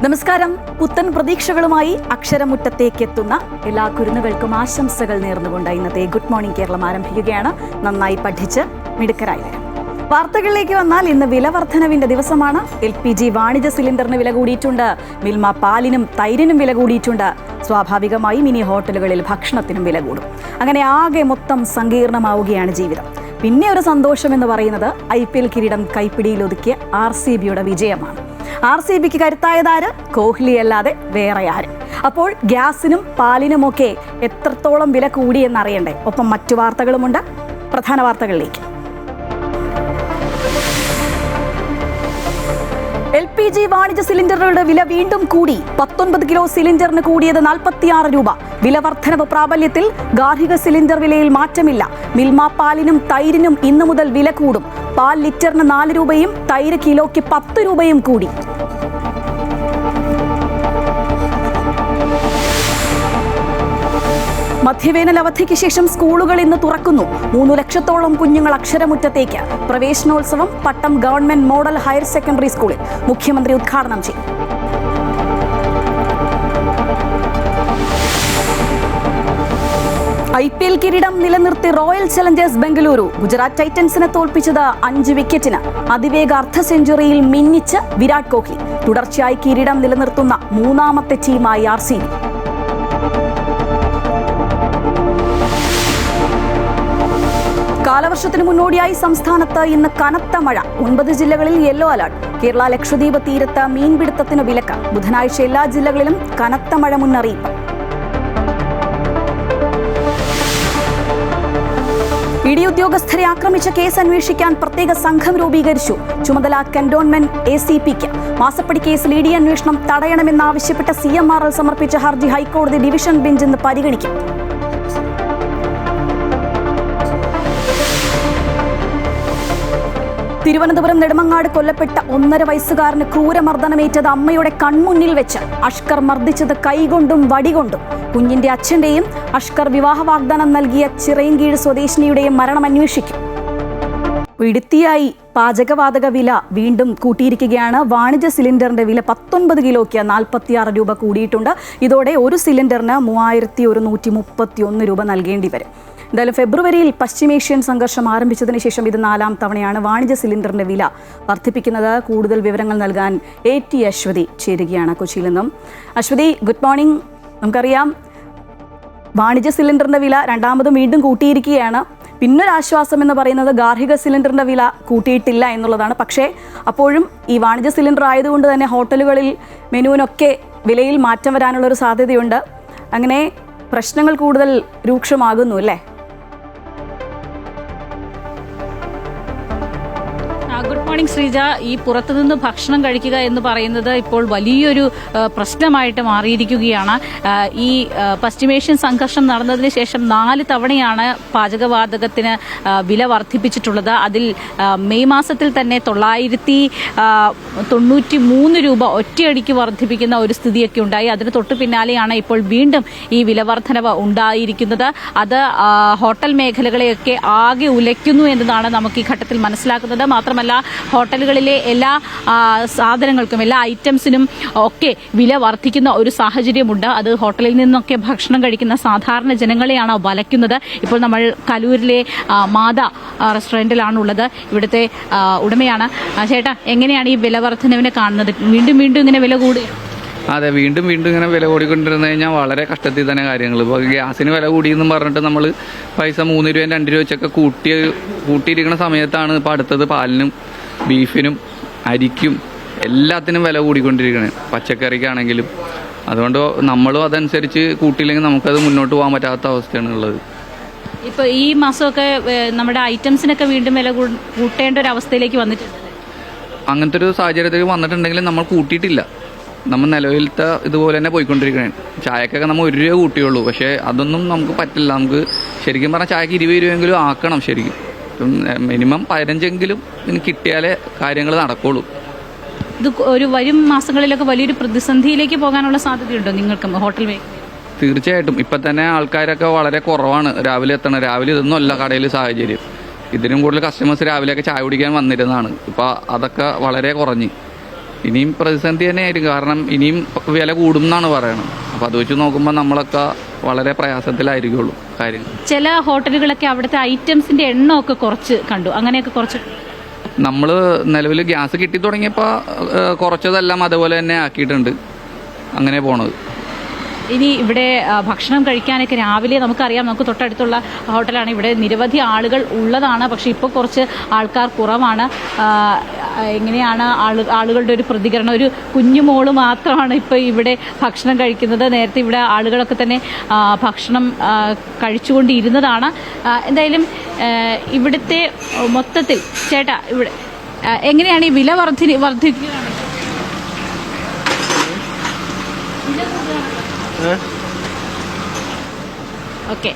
നമസ്കാരം. പുത്തൻ പ്രതീക്ഷകളുമായി അക്ഷരമുറ്റത്തേക്ക് എത്തുന്ന എല്ലാ കുരുന്നുകൾക്കും ആശംസകൾ നേർന്നുകൊണ്ട് ഇന്നത്തെ ഗുഡ് മോർണിംഗ് കേരളം ആരംഭിക്കുകയാണ്. നന്നായി പഠിച്ച് മിടുക്കരായി വരും. വാർത്തകളിലേക്ക് വന്നാൽ ഇന്ന് വില വർധനവിന്റെ ദിവസമാണ്. LPG വാണിജ്യ സിലിണ്ടറിന് വില കൂടിയിട്ടുണ്ട്. മിൽമ പാലിനും തൈരിനും വില കൂടിയിട്ടുണ്ട്. സ്വാഭാവികമായി മിനി ഹോട്ടലുകളിൽ ഭക്ഷണത്തിനും വില കൂടും. അങ്ങനെ ആകെ മൊത്തം സങ്കീർണമാവുകയാണ് ജീവിതം. പിന്നെ ഒരു സന്തോഷം എന്ന് പറയുന്നത് IPL കിരീടം കൈപ്പിടിയിൽ ഒതുക്കിയ RCBയുടെ വിജയമാണ്. RCBക്ക് കരുത്തായതാര്? കോഹ്ലി അല്ലാതെ വേറെ ആര്? അപ്പോൾ ഗ്യാസിനും പാലിനുമൊക്കെ എത്രത്തോളം വില കൂടിയെന്നറിയണ്ടേ? ഒപ്പം മറ്റു വാർത്തകളുമുണ്ട്. പ്രധാന വാർത്തകളിലേക്ക്. LPG വാണിജ്യ സിലിണ്ടറുകളുടെ വില വീണ്ടും കൂടി. 19 കിലോ സിലിണ്ടറിന് കൂടിയത് 46 രൂപ. വില വർധനവ് പ്രാബല്യത്തിൽ. ഗാർഹിക സിലിണ്ടർ വിലയിൽ മാറ്റമില്ല. മിൽമ പാലിനും തൈരിനും ഇന്നു മുതൽ വില കൂടും. പാൽ ലിറ്ററിന് 4 രൂപയും തൈര് കിലോയ്ക്ക് 10 രൂപയും കൂടി. മധ്യവേനൽ അവധിക്ക് ശേഷം സ്കൂളുകൾ ഇന്ന് തുറക്കുന്നു. 3 ലക്ഷത്തോളം കുഞ്ഞുങ്ങൾ അക്ഷരമുറ്റത്തേക്ക്. പ്രവേശനോത്സവം പട്ടം ഗവൺമെന്റ് മോഡൽ ഹയർ സെക്കൻഡറി സ്കൂളിൽ മുഖ്യമന്ത്രി ഉദ്ഘാടനം ചെയ്യും. IPL കിരീടം നിലനിർത്തി റോയൽ ചലഞ്ചേഴ്സ് ബംഗളൂരു. ഗുജറാത്ത് ടൈറ്റൻസിനെ തോൽപ്പിച്ചത് 5 വിക്കറ്റിന്. അതിവേഗ അർദ്ധ സെഞ്ചുറിയിൽ മിന്നിച്ച് വിരാട് കോഹ്ലി. തുടർച്ചയായി കിരീടം നിലനിർത്തുന്ന 3ാമത്തെ ടീമായി RCB. കാലവർഷത്തിന് മുന്നോടിയായി സംസ്ഥാനത്ത് ഇന്ന് കനത്ത മഴ. 9 ജില്ലകളിൽ യെല്ലോ അലർട്ട്. കേരള ലക്ഷദ്വീപ് തീരത്ത് മീൻപിടുത്തത്തിന് വിലക്ക്. ബുധനാഴ്ച എല്ലാ ജില്ലകളിലും കനത്ത മഴ മുന്നറിയിപ്പ്. ED ഉദ്യോഗസ്ഥരെ ആക്രമിച്ച കേസ് അന്വേഷിക്കാൻ പ്രത്യേക സംഘം രൂപീകരിച്ചു. ചുമതല കന്റോൺമെന്റ് ACPക്ക്. മാസപ്പടി കേസിൽ ED അന്വേഷണം തടയണമെന്നാവശ്യപ്പെട്ട CMRL സമർപ്പിച്ച ഹർജി ഹൈക്കോടതി ഡിവിഷൻ ബെഞ്ച് ഇന്ന് പരിഗണിക്കും. തിരുവനന്തപുരം നെടുമങ്ങാട് കൊല്ലപ്പെട്ട 1.5 വയസ്സുകാരന് ക്രൂരമർദ്ദനമേറ്റത് അമ്മയുടെ കൺമുന്നിൽ വെച്ച്. അഷ്കർ മർദ്ദിച്ചത് കൈകൊണ്ടും വടികൊണ്ടും. കുഞ്ഞിന്റെ അച്ഛന്റെയും അഷ്കർ വിവാഹ വാഗ്ദാനം നൽകിയ ചിറയൻകീഴ് സ്വദേശിനിയുടെയും മരണം അന്വേഷിക്കും. ഇടുത്തിയായി പാചകവാതക വില വീണ്ടും കൂട്ടിയിരിക്കുകയാണ്. വാണിജ്യ സിലിണ്ടറിന്റെ വില 19 കിലോയ്ക്ക് 46 രൂപ കൂടിയിട്ടുണ്ട്. ഇതോടെ ഒരു സിലിണ്ടറിന് 3131 രൂപ നൽകേണ്ടി വരും. എന്തായാലും ഫെബ്രുവരിയിൽ പശ്ചിമേഷ്യൻ സംഘർഷം ആരംഭിച്ചതിന് ശേഷം ഇത് 4ാം തവണയാണ് വാണിജ്യ സിലിണ്ടറിന്റെ വില വർദ്ധിപ്പിക്കുന്നത്. കൂടുതൽ വിവരങ്ങൾ നൽകാൻ AT അശ്വതി ചേരുകയാണ് കൊച്ചിയിൽ നിന്നും. Ashwathi, good morning. നമുക്കറിയാം വാണിജ്യ സിലിണ്ടറിന്റെ വില രണ്ടാമതും വീണ്ടും കൂട്ടിയിരിക്കുകയാണ്. പിന്നൊരാശ്വാസം എന്ന് പറയുന്നത് ഗാർഹിക സിലിണ്ടറിന്റെ വില കൂട്ടിയിട്ടില്ല എന്നുള്ളതാണ്. പക്ഷേ അപ്പോഴും ഈ വാണിജ്യ സിലിണ്ടർ ആയതുകൊണ്ട് തന്നെ ഹോട്ടലുകളിൽ മെനുവിനൊക്കെ വിലയിൽ മാറ്റം വരാനുള്ളൊരു സാധ്യതയുണ്ട്. അങ്ങനെ പ്രശ്നങ്ങൾ കൂടുതൽ രൂക്ഷമാകുന്നു അല്ലേ? Good morning Sreeja. ഈ പുറത്തുനിന്ന് ഭക്ഷണം കഴിക്കുക എന്ന് പറയുന്നത് ഇപ്പോൾ വലിയൊരു പ്രശ്നമായിട്ട് മാറിയിരിക്കുകയാണ്. ഈ പശ്ചിമേഷ്യൻ സംഘർഷം നടന്നതിന് ശേഷം 4 തവണയാണ് പാചകവാതകത്തിന് വില വർദ്ധിപ്പിച്ചിട്ടുള്ളത്. അതിൽ മെയ് മാസത്തിൽ തന്നെ 993 രൂപ ഒറ്റയടിക്ക് വർദ്ധിപ്പിക്കുന്ന ഒരു സ്ഥിതിയൊക്കെ ഉണ്ടായി. അതിന് തൊട്ടു പിന്നാലെയാണ് ഇപ്പോൾ വീണ്ടും ഈ വില വർധനവ് ഉണ്ടായിരിക്കുന്നത്. അത് ഹോട്ടൽ മേഖലകളെയൊക്കെ ആകെ ഉലയ്ക്കുന്നു എന്നതാണ് നമുക്ക് ഈ ഘട്ടത്തിൽ മനസ്സിലാക്കുന്നത്. മാത്രമല്ല ഹോട്ടലുകളിലെ എല്ലാ സാധനങ്ങൾക്കും എല്ലാ ഐറ്റംസിനും ഒക്കെ വില വർദ്ധിക്കുന്ന ഒരു സാഹചര്യമുണ്ട്. അത് ഹോട്ടലിൽ നിന്നൊക്കെ ഭക്ഷണം കഴിക്കുന്ന സാധാരണ ജനങ്ങളെയാണ് വലയ്ക്കുന്നത്. ഇപ്പോൾ നമ്മൾ കലൂരിലെ മാത റെസ്റ്റോറൻറ്റിലാണുള്ളത്. ഇവിടുത്തെ ഉടമയാണ്. ചേട്ടാ, എങ്ങനെയാണ് ഈ വില വർധനവിനെ കാണുന്നത്? വീണ്ടും വീണ്ടും ഇങ്ങനെ വില കൂടുക? അതെ, വീണ്ടും വീണ്ടും ഇങ്ങനെ വില കൂടിക്കൊണ്ടിരുന്നു കഴിഞ്ഞാൽ വളരെ കഷ്ടത്തിൽ തന്നെ കാര്യങ്ങൾ. ഇപ്പോൾ ഗ്യാസിന് വില കൂടിയെന്നും പറഞ്ഞിട്ട് നമ്മൾ പൈസ 3 രൂപയും 2 രൂപ വെച്ചൊക്കെ കൂട്ടിയിരിക്കുന്ന സമയത്താണ് ഇപ്പോൾ അടുത്തത് പാലിനും ബീഫിനും അരിക്കും എല്ലാത്തിനും വില കൂടിക്കൊണ്ടിരിക്കണേ, പച്ചക്കറിക്കാണെങ്കിലും. അതുകൊണ്ട് നമ്മളും അതനുസരിച്ച് കൂട്ടിയില്ലെങ്കിൽ നമുക്കത് മുന്നോട്ട് പോകാൻ പറ്റാത്ത അവസ്ഥയാണ് ഉള്ളത്. ഇപ്പോൾ ഈ മാസമൊക്കെ നമ്മുടെ ഐറ്റംസിനൊക്കെ വീണ്ടും വില കൂട്ടേണ്ട ഒരു അവസ്ഥയിലേക്ക് വന്നിട്ടുണ്ട്. അങ്ങനത്തെ ഒരു സാഹചര്യത്തിൽ വന്നിട്ടുണ്ടെങ്കിൽ നമ്മൾ കൂട്ടിയിട്ടില്ല. നമ്മൾ നിലവിലത്തെ ഇതുപോലെ തന്നെ പോയിക്കൊണ്ടിരിക്കണേ. ചായക്കൊക്കെ നമ്മൾ 1 രൂപ കൂട്ടിയുള്ളൂ. പക്ഷേ അതൊന്നും നമുക്ക് പറ്റില്ല. നമുക്ക് ശരിക്കും പറഞ്ഞാൽ ചായക്ക് 20 രൂപയെങ്കിലും ആക്കണം. ശരിക്കും മിനിമം 15 ഇനി കിട്ടിയാലേ കാര്യങ്ങൾ നടക്കുള്ളൂ. ഇത് ഒരു വരും മാസങ്ങളിലൊക്കെ വലിയൊരു പ്രതിസന്ധിയിലേക്ക് പോകാനുള്ള സാധ്യതയുണ്ടോ നിങ്ങൾക്ക് ഹോട്ടൽ മേഖല? തീർച്ചയായിട്ടും. ഇപ്പം തന്നെ ആൾക്കാരൊക്കെ വളരെ കുറവാണ് രാവിലെ എത്തണം. രാവിലെ ഇതൊന്നും അല്ല കടയിൽ സാഹചര്യം. ഇതിനും കൂടുതൽ കസ്റ്റമേഴ്സ് രാവിലെയൊക്കെ ചായ കുടിക്കാൻ വന്നിരുന്നതാണ്. ഇപ്പോൾ അതൊക്കെ വളരെ കുറഞ്ഞ് ഇനിയും പ്രതിസന്ധി തന്നെയായിരിക്കും. കാരണം ഇനിയും വില കൂടും എന്നാണ് പറയണത്. അപ്പോൾ അത് വെച്ച് നോക്കുമ്പോൾ നമ്മളൊക്കെ വളരെ പ്രയാസത്തിലായിരിക്കുള്ളൂ കാര്യങ്ങൾ. ചില ഹോട്ടലുകളൊക്കെ അവിടുത്തെ ഐറ്റംസിന്റെ എണ്ണമൊക്കെ കുറച്ച് കണ്ടു, അങ്ങനെയൊക്കെ കുറച്ച്. നമ്മൾ നിലവിൽ ഗ്യാസ് കിട്ടി തുടങ്ങിയപ്പോൾ കുറച്ചതെല്ലാം അതുപോലെ തന്നെ ആക്കിയിട്ടുണ്ട്. അങ്ങനെ പോണത്. ഇനി ഇവിടെ ഭക്ഷണം കഴിക്കാനൊക്കെ രാവിലെ നമുക്കറിയാം, നമുക്ക് തൊട്ടടുത്തുള്ള ഹോട്ടലാണ്, ഇവിടെ നിരവധി ആളുകൾ ഉള്ളതാണ്. പക്ഷേ ഇപ്പോൾ കുറച്ച് ആൾക്കാർ കുറവാണ്. എങ്ങനെയാണ് ആളുകളുടെ ഒരു പ്രതികരണം? ഒരു കുഞ്ഞുമോള് മാത്രമാണ് ഇപ്പോൾ ഇവിടെ ഭക്ഷണം കഴിക്കുന്നത്. നേരത്തെ ഇവിടെ ആളുകളൊക്കെ തന്നെ ഭക്ഷണം കഴിച്ചുകൊണ്ടിരുന്നതാണ്. എന്തായാലും ഇവിടുത്തെ മൊത്തത്തിൽ ചേട്ടാ ഇവിടെ എങ്ങനെയാണ് ഈ വില വർദ്ധിക്കുകയാണ്? ഓക്കെ,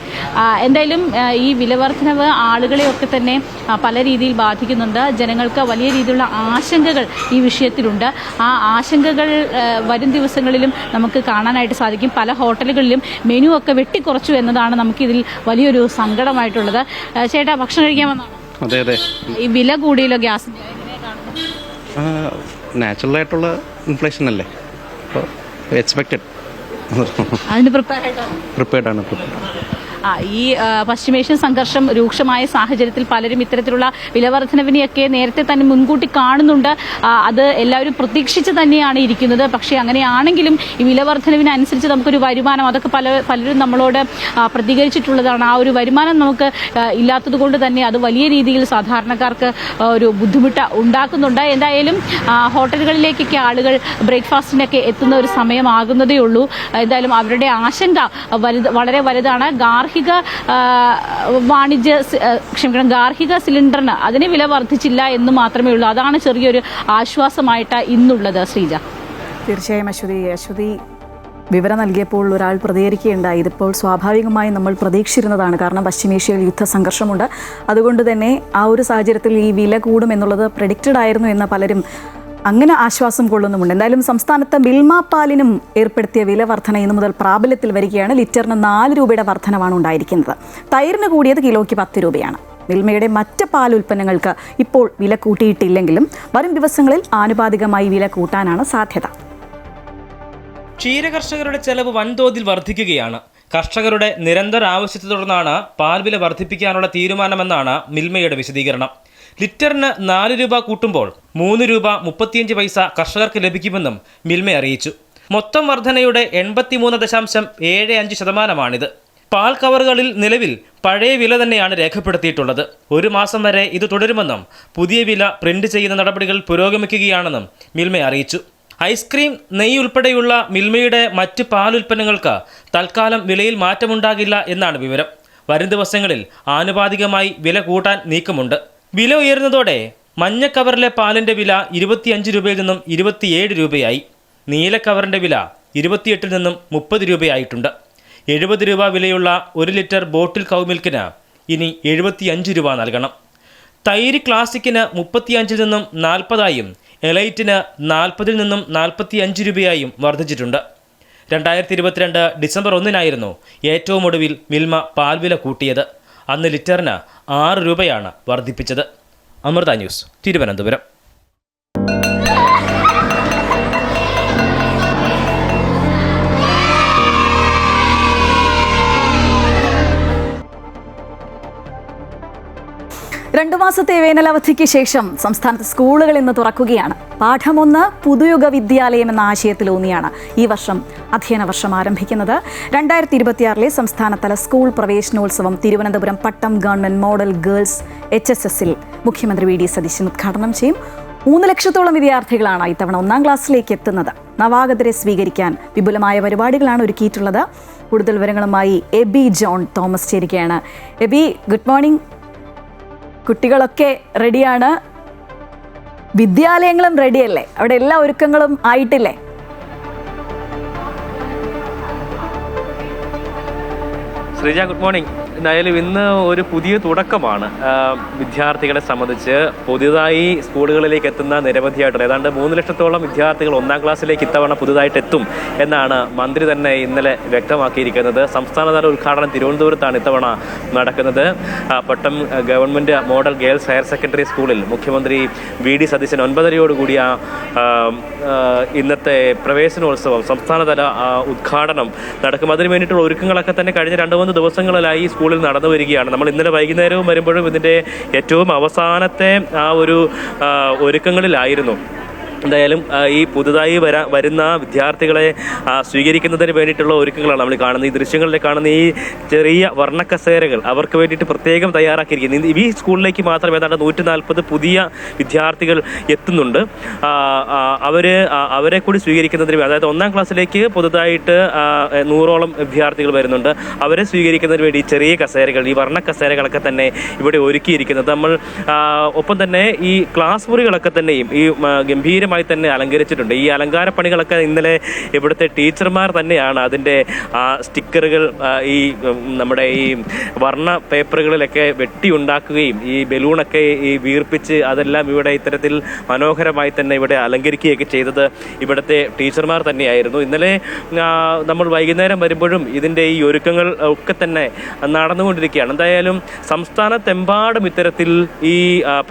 എന്തായാലും ഈ വിലവർദ്ധനവ് ആളുകളെയൊക്കെ തന്നെ പല രീതിയിൽ ബാധിക്കുന്നുണ്ട്. ജനങ്ങൾക്ക് വലിയ രീതിയിലുള്ള ആശങ്കകൾ ഈ വിഷയത്തിലുണ്ട്. ആ ആശങ്കകൾ വരും ദിവസങ്ങളിലും നമുക്ക് കാണാനായിട്ട് സാധിക്കും. പല ഹോട്ടലുകളിലും മെനു ഒക്കെ വെട്ടിക്കുറച്ചു എന്നതാണ് നമുക്കിതിൽ വലിയൊരു സങ്കടമായിട്ടുള്ളത്. ചേട്ടാ, ഭക്ഷണം കഴിക്കാൻ വന്നാണോ? അതെ അതെ. ഈ വില കൂടിയല്ലോ ഗ്യാസിന്, നാച്ചുറൽ ആയിട്ടുള്ള ഇൻഫ്ലേഷൻ അല്ലേ, അപ്പോൾ എക്സ്പെക്റ്റഡ്. അതിന് പ്രിപ്പയർഡാണ്. ഈ പശ്ചിമേഷ്യൻ സംഘർഷം രൂക്ഷമായ സാഹചര്യത്തിൽ പലരും ഇത്തരത്തിലുള്ള വിലവർദ്ധനവിനെയൊക്കെ നേരത്തെ തന്നെ മുൻകൂട്ടി കാണുന്നുണ്ട്. അത് എല്ലാവരും പ്രതീക്ഷിച്ച് തന്നെയാണ് ഇരിക്കുന്നത്. പക്ഷേ അങ്ങനെയാണെങ്കിലും ഈ വിലവർദ്ധനവിനനുസരിച്ച് നമുക്കൊരു വരുമാനം, അതൊക്കെ പലരും നമ്മളോട് പ്രതികരിച്ചിട്ടുള്ളതാണ്. ആ ഒരു വരുമാനം നമുക്ക് ഇല്ലാത്തത് കൊണ്ട് തന്നെ അത് വലിയ രീതിയിൽ സാധാരണക്കാർക്ക് ഒരു ബുദ്ധിമുട്ട് ഉണ്ടാക്കുന്നുണ്ട്. എന്തായാലും ഹോട്ടലുകളിലേക്കൊക്കെ ആളുകൾ ബ്രേക്ക്ഫാസ്റ്റിനൊക്കെ എത്തുന്ന ഒരു സമയമാകുന്നതേ ഉള്ളൂ. എന്തായാലും അവരുടെ ആശങ്ക വളരെ വലുതാണ്. ഗാർഹിക സിലിണ്ടറിന് അതിന് വില വർദ്ധിച്ചില്ല എന്ന് മാത്രമേ ഉള്ളൂ. അതാണ് ചെറിയൊരു ആശ്വാസമായിട്ട് ഇന്നുള്ളത്. ശ്രീജ, തീർച്ചയായും അശ്വതി വിവരം നൽകിയപ്പോൾ ഒരാൾ പ്രതികരിക്കുകയുണ്ടായി. ഇതിപ്പോൾ സ്വാഭാവികമായി നമ്മൾ പ്രതീക്ഷിച്ചിരുന്നതാണ്. കാരണം പശ്ചിമേഷ്യയിൽ യുദ്ധസംഘർഷമുണ്ട്. അതുകൊണ്ട് തന്നെ ആ ഒരു സാഹചര്യത്തിൽ ഈ വില കൂടുമെന്നുള്ളത് പ്രെഡിക്റ്റഡ് ആയിരുന്നു എന്ന് പലരും അങ്ങനെ ആശ്വാസം കൊള്ളുന്നുമുണ്ട്. എന്തായാലും സംസ്ഥാനത്ത് മിൽമ പാലിനും ഏർപ്പെടുത്തിയ വില വർധന ഇന്നു മുതൽ പ്രാബല്യത്തിൽ വരികയാണ്. ലിറ്ററിന് 4 രൂപയുടെ വർധനവാണ് ഉണ്ടായിരിക്കുന്നത്. തൈരിന് കൂടിയത് കിലോയ്ക്ക് 10 രൂപയാണ്. മിൽമയുടെ മറ്റ് പാൽ ഉൽപ്പന്നങ്ങൾക്ക് ഇപ്പോൾ വില കൂട്ടിയിട്ടില്ലെങ്കിലും വരും ദിവസങ്ങളിൽ ആനുപാതികമായി വില കൂട്ടാനാണ് സാധ്യത. ക്ഷീരകർഷകരുടെ ചെലവ് വൻതോതിൽ വർദ്ധിക്കുകയാണ്. കർഷകരുടെ നിരന്തര ആവശ്യത്തെ തുടർന്നാണ് പാൽ വില വർദ്ധിപ്പിക്കാനുള്ള തീരുമാനമെന്നാണ് മിൽമയുടെ വിശദീകരണം. ലിറ്ററിന് 4 രൂപ കൂട്ടുമ്പോൾ 3 രൂപ 35 പൈസ കർഷകർക്ക് ലഭിക്കുമെന്നും മിൽമ അറിയിച്ചു. മൊത്തം വർധനയുടെ 83.75%. പാൽ കവറുകളിൽ നിലവിൽ പഴയ വില തന്നെയാണ് രേഖപ്പെടുത്തിയിട്ടുള്ളത്. 1 മാസം വരെ ഇത് തുടരുമെന്നും പുതിയ വില പ്രിന്റ് ചെയ്യുന്ന നടപടികൾ പുരോഗമിക്കുകയാണെന്നും മിൽമ അറിയിച്ചു. ഐസ്ക്രീം, നെയ്യ് ഉൾപ്പെടെയുള്ള മിൽമയുടെ മറ്റ് പാൽ ഉൽപ്പന്നങ്ങൾക്ക് തൽക്കാലം വിലയിൽ മാറ്റമുണ്ടാകില്ല എന്നാണ് വിവരം. വരും ദിവസങ്ങളിൽ ആനുപാതികമായി വില കൂട്ടാൻ നീക്കമുണ്ട്. വില ഉയർന്നതോടെ മഞ്ഞ കവറിലെ പാലിൻ്റെ വില 25 രൂപയിൽ നിന്നും 27 രൂപയായി. നീല കവറിൻ്റെ വില 28 നിന്നും 30 രൂപയായിട്ടുണ്ട്. 70 രൂപ വിലയുള്ള 1 ലിറ്റർ ബോട്ടിൽ കൗ മിൽക്കിന് ഇനി 75 രൂപ നൽകണം. തൈര് ക്ലാസിക്കിന് 35 നിന്നും 40ആയും എലൈറ്റിന് 40 നിന്നും 45 രൂപയായും വർദ്ധിച്ചിട്ടുണ്ട്. 2022 ഡിസംബർ 1 ഏറ്റവും ഒടുവിൽ മിൽമ പാൽവില കൂട്ടിയത്. അന്ന് ലിറ്ററിന് 6 രൂപയാണ് വർദ്ധിപ്പിച്ചത്. അമൃത ന്യൂസ്, തിരുവനന്തപുരം. രണ്ടു മാസത്തെ വേനലവധിക്ക് ശേഷം സംസ്ഥാനത്ത് സ്കൂളുകൾ ഇന്ന് തുറക്കുകയാണ്. പാഠം 1 പുതുയുഗ വിദ്യാലയം എന്ന ആശയത്തിലൂന്നിയാണ് ഈ വർഷം അധ്യയന വർഷം ആരംഭിക്കുന്നത്. 2026 സംസ്ഥാനതല സ്കൂൾ പ്രവേശനോത്സവം തിരുവനന്തപുരം പട്ടം ഗവൺമെന്റ് മോഡൽ ഗേൾസ് HSSൽ മുഖ്യമന്ത്രി വി ഡി സതീശൻ ഉദ്ഘാടനം ചെയ്യും. 3 ലക്ഷത്തോളം വിദ്യാർത്ഥികളാണ് ഇത്തവണ 1ാം ക്ലാസ്സിലേക്ക് എത്തുന്നത്. നവാഗതരെ സ്വീകരിക്കാൻ വിപുലമായ പരിപാടികളാണ് ഒരുക്കിയിട്ടുള്ളത്. കൂടുതൽ വിവരങ്ങളുമായി എബി ജോൺ തോമസ് ചേരുകയാണ്. Aby, good morning. കുട്ടികളൊക്കെ റെഡിയാണ്, വിദ്യാലയങ്ങളും റെഡിയല്ലേ? അവിടെ എല്ലാ ഒരുക്കങ്ങളും ആയിട്ടില്ലേ? Sreeja, good morning. എന്തായാലും ഇന്ന് ഒരു പുതിയ തുടക്കമാണ് വിദ്യാർത്ഥികളെ സംബന്ധിച്ച്. പുതിയതായി സ്കൂളുകളിലേക്ക് എത്തുന്ന നിരവധിയായിട്ടുള്ള ഏതാണ്ട് 3 ലക്ഷത്തോളം വിദ്യാർത്ഥികൾ 1ാം ക്ലാസ്സിലേക്ക് ഇത്തവണ പുതുതായിട്ട് എത്തും എന്നാണ് മന്ത്രി തന്നെ ഇന്നലെ വ്യക്തമാക്കിയിരിക്കുന്നത്. സംസ്ഥാനതല ഉദ്ഘാടനം തിരുവനന്തപുരത്താണ് ഇത്തവണ നടക്കുന്നത്. Pattom government model girls higher secondary സ്കൂളിൽ മുഖ്യമന്ത്രി VD സതീശൻ 9:30 ഇന്നത്തെ പ്രവേശനോത്സവം സംസ്ഥാനതല ഉദ്ഘാടനം നടക്കും. അതിനു വേണ്ടിയിട്ടുള്ള ഒരുക്കങ്ങളൊക്കെ തന്നെ കഴിഞ്ഞ 2-3 ദിവസങ്ങളിലായി സ്കൂളിൽ നടന്നു വരികയാണ്. നമ്മൾ ഇന്നലെ വൈകുന്നേരവും വരുമ്പോഴും ഇതിൻ്റെ ഏറ്റവും അവസാനത്തെ ആ ഒരു ഒരുക്കങ്ങളിലായിരുന്നു. എന്തായാലും ഈ പുതുതായി വരുന്ന വിദ്യാർത്ഥികളെ സ്വീകരിക്കുന്നതിന് വേണ്ടിയിട്ടുള്ള ഒരുക്കങ്ങളാണ് നമ്മൾ കാണുന്നത്. ഈ ദൃശ്യങ്ങളിൽ കാണുന്ന ഈ ചെറിയ വർണ്ണക്കസേരകൾ അവർക്ക് വേണ്ടിയിട്ട് പ്രത്യേകം തയ്യാറാക്കിയിരിക്കുന്നത്. ഈ സ്കൂളിലേക്ക് മാത്രം ഏതാണ്ട് 140 പുതിയ വിദ്യാർത്ഥികൾ എത്തുന്നുണ്ട്. അവരെ കൂടി സ്വീകരിക്കുന്നതിന് അതായത് 1ാം ക്ലാസ്സിലേക്ക് പുതുതായിട്ട് 100ഓളം വിദ്യാർത്ഥികൾ വരുന്നുണ്ട്. അവരെ സ്വീകരിക്കുന്നതിന് വേണ്ടി ചെറിയ കസേരകൾ, ഈ വർണ്ണക്കസേരകളൊക്കെ തന്നെ ഇവിടെ ഒരുക്കിയിരിക്കുന്നത്. നമ്മൾ ഒപ്പം തന്നെ ഈ ക്ലാസ് മുറികളൊക്കെ തന്നെയും ഈ ഗംഭീര തന്നെ അലങ്കരിച്ചിട്ടുണ്ട്. ഈ അലങ്കാര പണികളൊക്കെ ഇന്നലെ ഇവിടുത്തെ ടീച്ചർമാർ തന്നെയാണ് അതിൻ്റെ സ്റ്റിക്കറുകൾ ഈ നമ്മുടെ ഈ വർണ്ണ പേപ്പറുകളിലൊക്കെ വെട്ടി ഉണ്ടാക്കുകയും ഈ ബലൂണൊക്കെ ഈ വീർപ്പിച്ച് അതെല്ലാം ഇവിടെ ഇത്തരത്തിൽ മനോഹരമായി തന്നെ ഇവിടെ അലങ്കരിക്കുകയൊക്കെ ചെയ്തത് ഇവിടുത്തെ ടീച്ചർമാർ തന്നെയായിരുന്നു. ഇന്നലെ നമ്മൾ വൈകുന്നേരം വരുമ്പോഴും ഇതിൻ്റെ ഈ ഒരുക്കങ്ങൾ ഒക്കെ തന്നെ നടന്നുകൊണ്ടിരിക്കുകയാണ്. എന്തായാലും സംസ്ഥാനത്തെമ്പാടും ഇത്തരത്തിൽ ഈ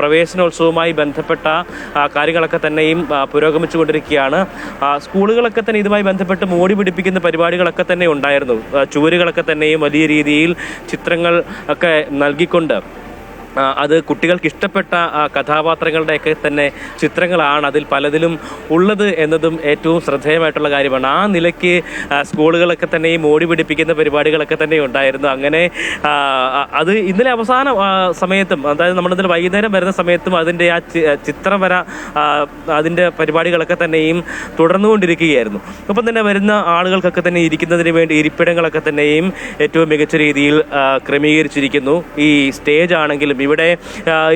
പ്രവേശനോത്സവവുമായി ബന്ധപ്പെട്ട കാര്യങ്ങളൊക്കെ തന്നെയും പുരോഗമിച്ചുകൊണ്ടിരിക്കുകയാണ്. സ്കൂളുകളൊക്കെ തന്നെ ഇതുമായി ബന്ധപ്പെട്ട് മോടി പിടിപ്പിക്കുന്ന പരിപാടികളൊക്കെ തന്നെ ഉണ്ടായിരുന്നു. ചുവരുകളൊക്കെ തന്നെയും വലിയ രീതിയിൽ ചിത്രങ്ങൾ ഒക്കെ നൽകിക്കൊണ്ട് അത് കുട്ടികൾക്ക് ഇഷ്ടപ്പെട്ട കഥാപാത്രങ്ങളുടെയൊക്കെ തന്നെ ചിത്രങ്ങളാണ് അതിൽ പലതിലും ഉള്ളത് എന്നതും ഏറ്റവും ശ്രദ്ധേയമായിട്ടുള്ള കാര്യമാണ്. ആ നിലയ്ക്ക് സ്കൂളുകളൊക്കെ തന്നെ മോടി പിടിപ്പിക്കുന്ന പരിപാടികളൊക്കെ തന്നെ ഉണ്ടായിരുന്നു. അങ്ങനെ അത് ഇന്നലെ അവസാന സമയത്തും അതായത് നമ്മളിന്നലെ വൈകുന്നേരം വരുന്ന സമയത്തും അതിൻ്റെ ആ ചിത്രവര അതിൻ്റെ പരിപാടികളൊക്കെ തന്നെയും തുടർന്നുകൊണ്ടിരിക്കുകയായിരുന്നു. ഒപ്പം തന്നെ വരുന്ന ആളുകൾക്കൊക്കെ തന്നെ ഇരിക്കുന്നതിന് വേണ്ടി ഇരിപ്പിടങ്ങളൊക്കെ തന്നെയും ഏറ്റവും മികച്ച രീതിയിൽ ക്രമീകരിച്ചിരിക്കുന്നു. ഈ സ്റ്റേജ് ആണെങ്കിലും ഇവിടെ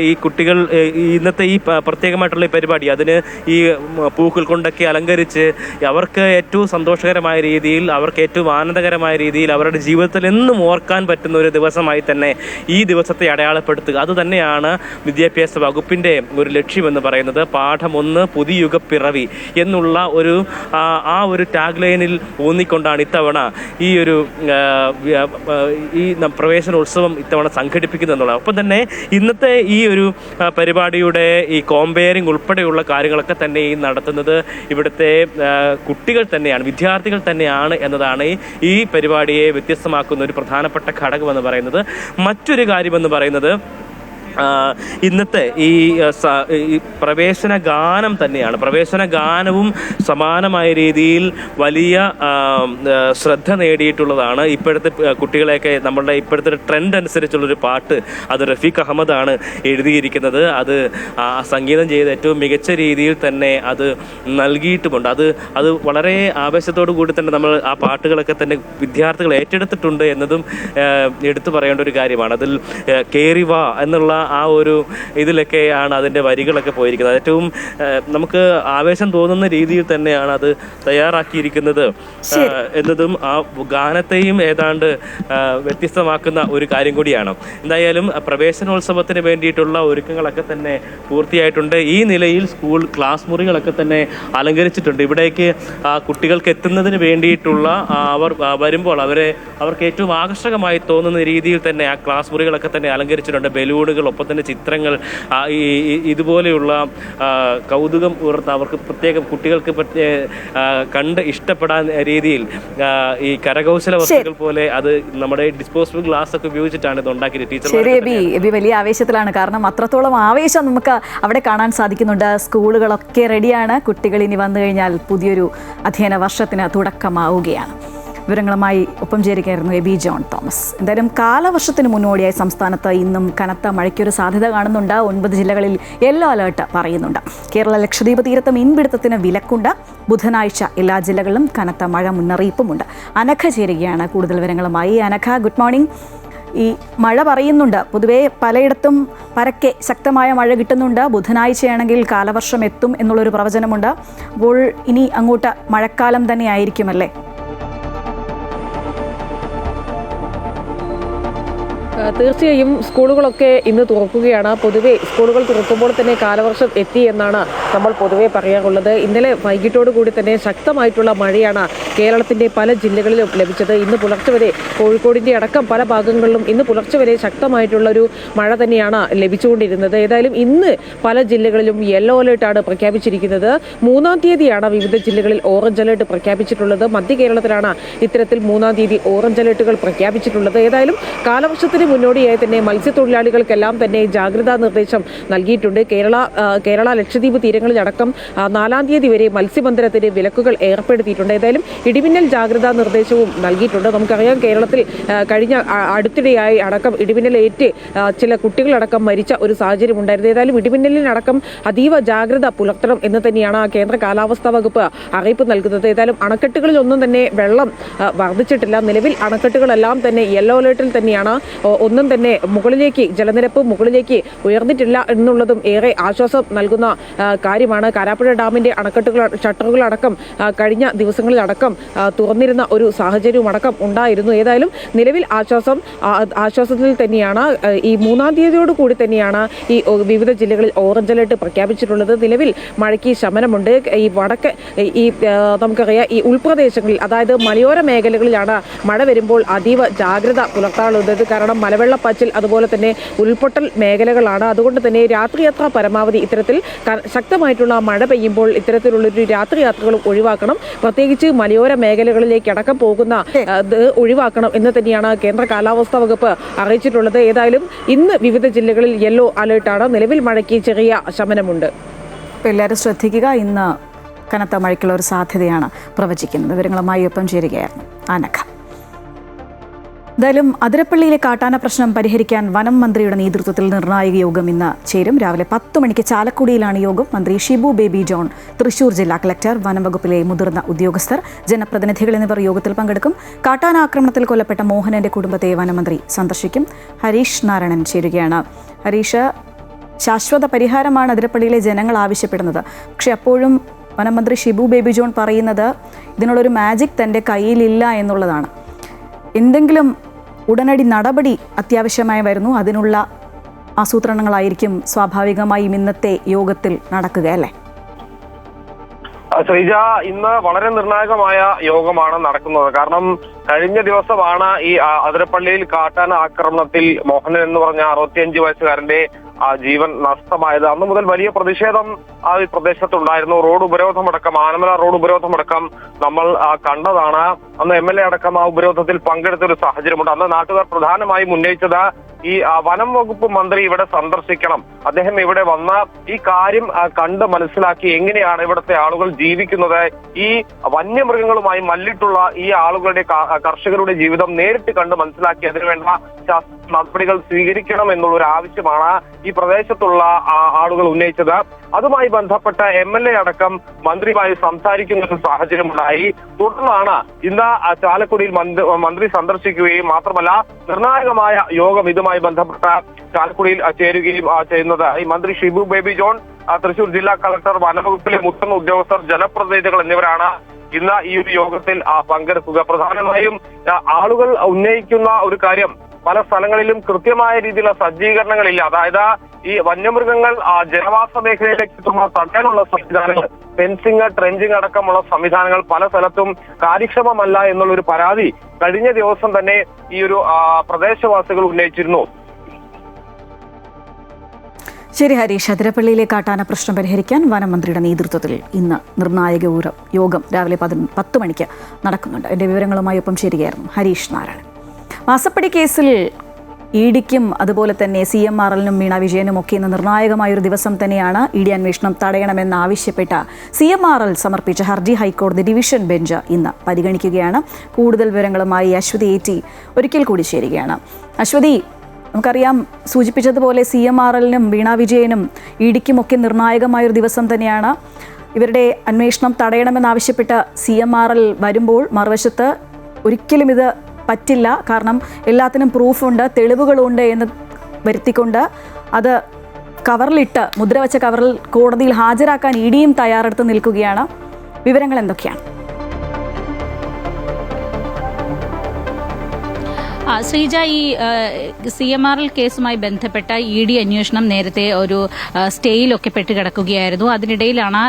ഈ കുട്ടികൾ ഇന്നത്തെ ഈ പ്രത്യേകമായിട്ടുള്ള പരിപാടി അതിന് ഈ പൂക്കൾ കൊണ്ടൊക്കെ അലങ്കരിച്ച് അവർക്ക് ഏറ്റവും സന്തോഷകരമായ രീതിയിൽ അവർക്ക് ഏറ്റവും ആനന്ദകരമായ രീതിയിൽ അവരുടെ ജീവിതത്തിൽ എന്നും ഓർക്കാൻ പറ്റുന്ന ഒരു ദിവസമായി തന്നെ ഈ ദിവസത്തെ അടയാളപ്പെടുത്തുക. അതുതന്നെയാണ് വിദ്യാഭ്യാസ വകുപ്പിൻ്റെ ഒരു ലക്ഷ്യമെന്ന് പറയുന്നത്. പാഠം 1 പുതുയുഗ പിറവി എന്നുള്ള ഒരു ആ ഒരു ടാഗ് ലൈനിൽ ഊന്നിക്കൊണ്ടാണ് ഇത്തവണ ഈ ഒരു ഈ പ്രവേശനോത്സവം ഇത്തവണ സംഘടിപ്പിക്കുന്നത്. ഒപ്പം തന്നെ ഇന്നത്തെ ഈ ഒരു പരിപാടിയുടെ ഈ കോമ്പയറിംഗ് ഉൾപ്പെടെയുള്ള കാര്യങ്ങളൊക്കെ തന്നെ ഈ നടത്തുന്നത് ഇവിടുത്തെ കുട്ടികൾ തന്നെയാണ്, വിദ്യാർത്ഥികൾ തന്നെയാണ് എന്നതാണ് ഈ പരിപാടിയെ വ്യത്യസ്തമാക്കുന്ന ഒരു പ്രധാനപ്പെട്ട ഘടകമെന്ന് പറയുന്നത്. മറ്റൊരു കാര്യമെന്ന് പറയുന്നത് ഇന്നത്തെ ഈ പ്രവേശന ഗാനം തന്നെയാണ്. പ്രവേശന ഗാനവും സമാനമായ രീതിയിൽ വലിയ ശ്രദ്ധ നേടിയിട്ടുള്ളതാണ്. ഇപ്പോഴത്തെ കുട്ടികളെയൊക്കെ നമ്മളുടെ ഇപ്പോഴത്തെ ട്രെൻഡ് അനുസരിച്ചുള്ളൊരു പാട്ട് അത് റഫീഖ് അഹമ്മദാണ് എഴുതിയിരിക്കുന്നത്. അത് സംഗീതം ചെയ്ത് ഏറ്റവും മികച്ച രീതിയിൽ തന്നെ അത് നൽകിയിട്ടുമുണ്ട്. അത് വളരെ ആവേശത്തോടു കൂടി തന്നെ നമ്മൾ ആ പാട്ടുകളൊക്കെ തന്നെ വിദ്യാർത്ഥികൾ ഏറ്റെടുത്തിട്ടുണ്ട് എന്നതും എടുത്തു പറയേണ്ട ഒരു കാര്യമാണ്. അതിൽ കേറി വാ എന്നുള്ള ആ ഒരു ഇതിലൊക്കെയാണ് അതിൻ്റെ വരികളൊക്കെ പോയിരിക്കുന്നത്. ഏറ്റവും നമുക്ക് ആവേശം തോന്നുന്ന രീതിയിൽ തന്നെയാണ് അത് തയ്യാറാക്കിയിരിക്കുന്നത് എന്നതും ആ ഗാനത്തെയും ഏതാണ്ട് വ്യത്യസ്തമാക്കുന്ന ഒരു കാര്യം കൂടിയാണ്. എന്തായാലും പ്രവേശനോത്സവത്തിന് വേണ്ടിയിട്ടുള്ള ഒരുക്കങ്ങളൊക്കെ തന്നെ പൂർത്തിയായിട്ടുണ്ട്. ഈ നിലയിൽ സ്കൂൾ ക്ലാസ് മുറികളൊക്കെ തന്നെ അലങ്കരിച്ചിട്ടുണ്ട്. ഇവിടേക്ക് കുട്ടികൾക്ക് എത്തുന്നതിന് വേണ്ടിയിട്ടുള്ള അവർ വരുമ്പോൾ അവർക്ക് ഏറ്റവും ആകർഷകമായി തോന്നുന്ന രീതിയിൽ തന്നെ ആ ക്ലാസ് മുറികളൊക്കെ തന്നെ അലങ്കരിച്ചിട്ടുണ്ട്. ബലൂണുകൾ, ഒപ്പം തന്നെ ചിത്രങ്ങൾ, ഇതുപോലെയുള്ള കൗതുകം ഉയർത്ത അവർക്ക് പ്രത്യേകം കുട്ടികൾക്ക് കണ്ട് ഇഷ്ടപ്പെടാൻ രീതിയിൽ ഈ കരകൗശല വസ്തുക്കൾ പോലെ അത് നമ്മുടെ ഡിസ്പോസിബിൾ ഗ്ലാസ് ഒക്കെ ഉപയോഗിച്ചിട്ടാണ് ഇത് ഉണ്ടാക്കിയത്. ടീച്ചർ വലിയ ആവേശത്തിലാണ്. കാരണം അത്രത്തോളം ആവേശം നമുക്ക് അവിടെ കാണാൻ സാധിക്കുന്നുണ്ട്. സ്കൂളുകളൊക്കെ റെഡിയാണ്. കുട്ടികൾ ഇനി വന്നു കഴിഞ്ഞാൽ പുതിയൊരു അധ്യയന വർഷത്തിന് തുടക്കമാവുകയാണ്. വിവരങ്ങളുമായി ഒപ്പം ചേരുകയായിരുന്നു എബി ജോൺ തോമസ്. എന്തായാലും കാലവർഷത്തിന് മുന്നോടിയായി സംസ്ഥാനത്ത് ഇന്നും കനത്ത മഴയ്ക്കൊരു സാധ്യത കാണുന്നുണ്ട്. 9 ജില്ലകളിൽ യെല്ലോ അലേർട്ട് പറയുന്നുണ്ട്. കേരള ലക്ഷദ്വീപ് തീരത്ത് മീൻപിടുത്തത്തിന് വിലക്കുണ്ട്. ബുധനാഴ്ച എല്ലാ ജില്ലകളിലും കനത്ത മഴ മുന്നറിയിപ്പുമുണ്ട്. അനഘ ചേരുകയാണ് കൂടുതൽ വിവരങ്ങളുമായി. Anagha, good morning. ഈ മഴ പറയുന്നുണ്ട്, പൊതുവേ പലയിടത്തും പരക്കെ ശക്തമായ മഴ കിട്ടുന്നുണ്ട്. ബുധനാഴ്ചയാണെങ്കിൽ കാലവർഷം എത്തും എന്നുള്ളൊരു പ്രവചനമുണ്ട്. അപ്പോൾ ഇനി അങ്ങോട്ട് മഴക്കാലം തന്നെ ആയിരിക്കുമല്ലേ? തീർച്ചയായും സ്കൂളുകളൊക്കെ ഇന്ന് തുറക്കുകയാണ്. പൊതുവെ സ്കൂളുകൾ തുറക്കുമ്പോൾ തന്നെ കാലവർഷം എത്തി എന്നാണ് നമ്മൾ പൊതുവെ പറയാറുള്ളത്. ഇന്നലെ വൈകിട്ടോടുകൂടി തന്നെ ശക്തമായിട്ടുള്ള മഴയാണ് കേരളത്തിൻ്റെ പല ജില്ലകളിലും ലഭിച്ചത്. ഇന്ന് പുലർച്ചെ വരെ കോഴിക്കോടിൻ്റെ അടക്കം പല ഭാഗങ്ങളിലും ഇന്ന് പുലർച്ചെ വരെ ശക്തമായിട്ടുള്ളൊരു മഴ തന്നെയാണ് ലഭിച്ചുകൊണ്ടിരുന്നത്. ഏതായാലും ഇന്ന് പല ജില്ലകളിലും യെല്ലോ അലേർട്ടാണ് പ്രഖ്യാപിച്ചിരിക്കുന്നത്. 3-ാം തീയതിയാണ് വിവിധ ജില്ലകളിൽ ഓറഞ്ച് അലേർട്ട് പ്രഖ്യാപിച്ചിട്ടുള്ളത്. മധ്യ കേരളത്തിലാണ് ഇത്തരത്തിൽ 3-ാം തീയതി ഓറഞ്ച് അലേർട്ടുകൾ പ്രഖ്യാപിച്ചിട്ടുള്ളത്. ഏതായാലും കാലവർഷത്തിന് മുന്നോടിയായി തന്നെ മത്സ്യത്തൊഴിലാളികൾക്കെല്ലാം തന്നെ ജാഗ്രതാ നിർദ്ദേശം നൽകിയിട്ടുണ്ട്. കേരള ലക്ഷദ്വീപ് തീരങ്ങളിലടക്കം 4-ാം തീയതി വരെ മത്സ്യബന്ധനത്തിന് വിലക്കുകൾ ഏർപ്പെടുത്തിയിട്ടുണ്ട്. ഏതായാലും ഇടിമിന്നൽ ജാഗ്രതാ നിർദ്ദേശവും നൽകിയിട്ടുണ്ട്. നമുക്കറിയാം കേരളത്തിൽ കഴിഞ്ഞ അടുത്തിടെയായി അടക്കം ഇടിമിന്നലേറ്റ് ചില കുട്ടികളടക്കം മരിച്ച ഒരു സാഹചര്യം ഉണ്ടായിരുന്നു. ഏതായാലും ഇടിമിന്നലിനടക്കം അതീവ ജാഗ്രത പുലർത്തണം എന്ന് തന്നെയാണ് കേന്ദ്ര കാലാവസ്ഥാ വകുപ്പ് അറിയിപ്പ് നൽകുന്നത്. ഏതായാലും അണക്കെട്ടുകളിലൊന്നും തന്നെ വെള്ളം വർദ്ധിച്ചിട്ടില്ല. നിലവിൽ അണക്കെട്ടുകളെല്ലാം തന്നെ യെല്ലോ അലേർട്ടിൽ തന്നെയാണ്. ഒന്നും തന്നെ ജലനിരപ്പ് മുകളിലേക്ക് ഉയർന്നിട്ടില്ല എന്നുള്ളതും ഏറെ ആശ്വാസം നൽകുന്ന കാര്യമാണ്. കാരാപ്പുഴ ഡാമിന്റെ ഷട്ടറുകളടക്കം കഴിഞ്ഞ ദിവസങ്ങളിലടക്കം തുറന്നിരുന്ന ഒരു സാഹചര്യവും അടക്കം ഉണ്ടായിരുന്നു. ഏതായാലും നിലവിൽ ആശ്വാസത്തിൽ തന്നെയാണ്. ഈ 3-ാം തീയതിയോട് കൂടി തന്നെയാണ് ഈ വിവിധ ജില്ലകളിൽ ഓറഞ്ച് അലേർട്ട് പ്രഖ്യാപിച്ചിട്ടുള്ളത്. നിലവിൽ മഴയ്ക്ക് ശമനമുണ്ട്. ഈ നമുക്കറിയാം ഈ ഉൾപ്രദേശങ്ങളിൽ, അതായത് മലയോര മേഖലകളിലാണ് മഴ വരുമ്പോൾ അതീവ ജാഗ്രത പുലർത്താനുള്ളത്. കാരണം മലവെള്ളപ്പാച്ചിൽ അതുപോലെ തന്നെ ഉൾപൊട്ടൽ മേഖലകളാണ്. അതുകൊണ്ട് തന്നെ രാത്രിയാത്ര പരമാവധി ഇത്തരത്തിൽ ശക്തമായിട്ടുള്ള മഴ പെയ്യുമ്പോൾ ഇത്തരത്തിലുള്ളൊരു രാത്രിയാത്രകളും ഒഴിവാക്കണം. പ്രത്യേകിച്ച് മലയോര മേഖലകളിലേക്ക് അടക്കം പോകുന്ന ഒഴിവാക്കണം എന്ന് തന്നെയാണ് കേന്ദ്ര കാലാവസ്ഥാ വകുപ്പ് അറിയിച്ചിട്ടുള്ളത്. ഏതായാലും ഇന്ന് വിവിധ ജില്ലകളിൽ യെല്ലോ അലേർട്ടാണ്. നിലവിൽ മഴയ്ക്ക് ചെറിയ ശമനമുണ്ട്. എല്ലാവരും ശ്രദ്ധിക്കുക. ഇന്ന് കനത്ത മഴയ്ക്കുള്ള ഒരു സാധ്യതയാണ് പ്രവചിക്കുന്നത്. വിവരങ്ങളുമായി ഒപ്പം ചേരുകയായിരുന്നു അനഘ. എന്തായാലും അതിരപ്പള്ളിയിലെ കാട്ടാന പ്രശ്നം പരിഹരിക്കാൻ വനം മന്ത്രിയുടെ നേതൃത്വത്തിൽ നിർണായക യോഗം ഇന്ന് ചേരും. രാവിലെ 10 മണിക്ക് ചാലക്കുടിയിലാണ് യോഗം. മന്ത്രി ഷിബു ബേബി ജോൺ, തൃശൂർ ജില്ലാ കളക്ടർ, വനം വകുപ്പിലെ മുതിർന്ന ഉദ്യോഗസ്ഥർ, ജനപ്രതിനിധികൾ എന്നിവർ യോഗത്തിൽ പങ്കെടുക്കും. കാട്ടാന ആക്രമണത്തിൽ കൊല്ലപ്പെട്ട മോഹനന്റെ കുടുംബത്തെ വനമന്ത്രി സന്ദർശിക്കും. ഹരീഷ് നാരായണൻ ചേരുകയാണ്. ഹരീഷ്, ശാശ്വത പരിഹാരമാണ് അതിരപ്പള്ളിയിലെ ജനങ്ങൾ ആവശ്യപ്പെടുന്നത്. പക്ഷെ അപ്പോഴും വനമന്ത്രി ഷിബു ബേബി ജോൺ പറയുന്നത് ഇതിനുള്ളൊരു മാജിക് തൻ്റെ കയ്യിലില്ല എന്നുള്ളതാണ്. എന്തെങ്കിലും ഉടനടി നടപടി അത്യാവശ്യമായി വരുന്നു. അതിനുള്ള ആസൂത്രണങ്ങളായിരിക്കും സ്വാഭാവികമായും ഇന്നത്തെ യോഗത്തിൽ നടക്കുക, അല്ലേ? ശ്രീജ, ഇന്ന് വളരെ നിർണായകമായ യോഗമാണ് നടക്കുന്നത്. കാരണം കഴിഞ്ഞ ദിവസമാണ് ഈ അതിരപ്പള്ളിയിൽ കാട്ടാന ആക്രമണത്തിൽ മോഹനൻ എന്ന് പറഞ്ഞ 65 വയസ്സുകാരന്റെ ജീവൻ നഷ്ടമായത്. അന്ന് മുതൽ വലിയ പ്രതിഷേധം ആ പ്രദേശത്തുണ്ടായിരുന്നു. റോഡ് ഉപരോധമടക്കം, ആനമല റോഡ് ഉപരോധമടക്കം നമ്മൾ കണ്ടതാണ്. അന്ന് MLA അടക്കം ആ ഉപരോധത്തിൽ പങ്കെടുത്ത ഒരു സാഹചര്യമുണ്ട്. അന്ന് നാട്ടുകാർ പ്രധാനമായും ഉന്നയിച്ചത് ഈ വനം വകുപ്പ് മന്ത്രി ഇവിടെ സന്ദർശിക്കണം, അദ്ദേഹം ഇവിടെ വന്ന് ഈ കാര്യം കണ്ട് മനസ്സിലാക്കി എങ്ങനെയാണ് ഇവിടുത്തെ ആളുകൾ ജീവിക്കുന്നത്, ഈ വന്യമൃഗങ്ങളുമായി മല്ലിട്ടുള്ള ഈ ആളുകളുടെ കർഷകരുടെ ജീവിതം നേരിട്ട് കണ്ട് മനസ്സിലാക്കി അതിനുവേണ്ട നടപടികൾ സ്വീകരിക്കണം എന്നുള്ളൊരു ആവശ്യമാണ് ഈ പ്രദേശത്തുള്ള ആളുകൾ ഉന്നയിച്ചത്. അതുമായി ബന്ധപ്പെട്ട MLA അടക്കം മന്ത്രിയുമായി സംസാരിക്കുന്ന ഒരു സാഹചര്യമുണ്ടായി. തുടർന്നാണ് ഇന്ന് ചാലക്കുടിയിൽ മന്ത്രി സന്ദർശിക്കുകയും മാത്രമല്ല നിർണായകമായ യോഗം ഇതുമായി ബന്ധപ്പെട്ട ചാലക്കുടിയിൽ ചേരുകയും ചെയ്യുന്നത്. ഈ മന്ത്രി ഷിബു ബേബി ജോൺ, തൃശൂർ ജില്ലാ കളക്ടർ, വനവകുപ്പിലെ മുതിർന്ന ഉദ്യോഗസ്ഥർ, ജനപ്രതിനിധികൾ എന്നിവരാണ് ഇന്ന് ഈ ഒരു യോഗത്തിൽ പങ്കെടുക്കുക. പ്രധാനമായും ആളുകൾ ഉന്നയിക്കുന്ന ഒരു കാര്യം, പല സ്ഥലങ്ങളിലും കൃത്യമായ രീതിയിലുള്ള സജ്ജീകരണങ്ങളില്ല. അതായത് ഈ വന്യമൃഗങ്ങൾ ജനവാസ മേഖലയിലേക്ക് തടയാനുള്ള സംവിധാനങ്ങൾ, ഫെൻസിങ്, ട്രെഞ്ചിങ് അടക്കമുള്ള സംവിധാനങ്ങൾ പല സ്ഥലത്തും കാര്യക്ഷമമല്ല എന്നുള്ളൊരു പരാതി കഴിഞ്ഞ ദിവസം തന്നെ ഈ ഒരു പ്രദേശവാസികൾ ഉന്നയിച്ചിരുന്നു. ശരി ഹരീഷ്, അതിരപ്പള്ളിയിലെ കാട്ടാന പ്രശ്നം പരിഹരിക്കാൻ വനമന്ത്രിയുടെ നേതൃത്വത്തിൽ ഇന്ന് നിർണായക യോഗം രാവിലെ 10 മണിക്ക് നടക്കുന്നുണ്ട്. എൻ്റെ വിവരങ്ങളുമായി ഒപ്പം ചേരുകയായിരുന്നു ഹരീഷ് നാരായണൻ. മാസപ്പടി കേസിൽ ഇഡിക്കും അതുപോലെ തന്നെ CMRLനും വീണ വിജയനും ഒക്കെ ഇന്ന് നിർണായകമായൊരു ദിവസം തന്നെയാണ്. ED അന്വേഷണം തടയണമെന്നാവശ്യപ്പെട്ട CMRL സമർപ്പിച്ച ഹർജി ഹൈക്കോടതി ഡിവിഷൻ ബെഞ്ച് ഇന്ന് പരിഗണിക്കുകയാണ്. കൂടുതൽ വിവരങ്ങളുമായി അശ്വതി AT ഒരിക്കൽ കൂടി ചേരുകയാണ്. അശ്വതി, നമുക്കറിയാം, സൂചിപ്പിച്ചതുപോലെ CMRLനും വീണ വിജയനും EDക്കും ഒക്കെ നിർണായകമായൊരു ദിവസം തന്നെയാണ്. ഇവരുടെ അന്വേഷണം തടയണമെന്നാവശ്യപ്പെട്ട CMRL വരുമ്പോൾ മറുവശത്ത് ഒരിക്കലും ഇത് പറ്റില്ല, കാരണം എല്ലാത്തിനും പ്രൂഫുണ്ട്, തെളിവുകളുണ്ട് എന്ന് വരുത്തിക്കൊണ്ട് അത് കവറിലിട്ട് മുദ്രവച്ച കവറിൽ കോടതിയിൽ ഹാജരാക്കാൻ EDയും തയ്യാറെടുത്ത് നിൽക്കുകയാണ്. വിവരങ്ങൾ എന്തൊക്കെയാണ്? ശ്രീജ, ഈ CMRL കേസുമായി ബന്ധപ്പെട്ട ED അന്വേഷണം നേരത്തെ ഒരു സ്റ്റേയിലൊക്കെ പെട്ടുകിടക്കുകയായിരുന്നു. അതിനിടയിലാണ്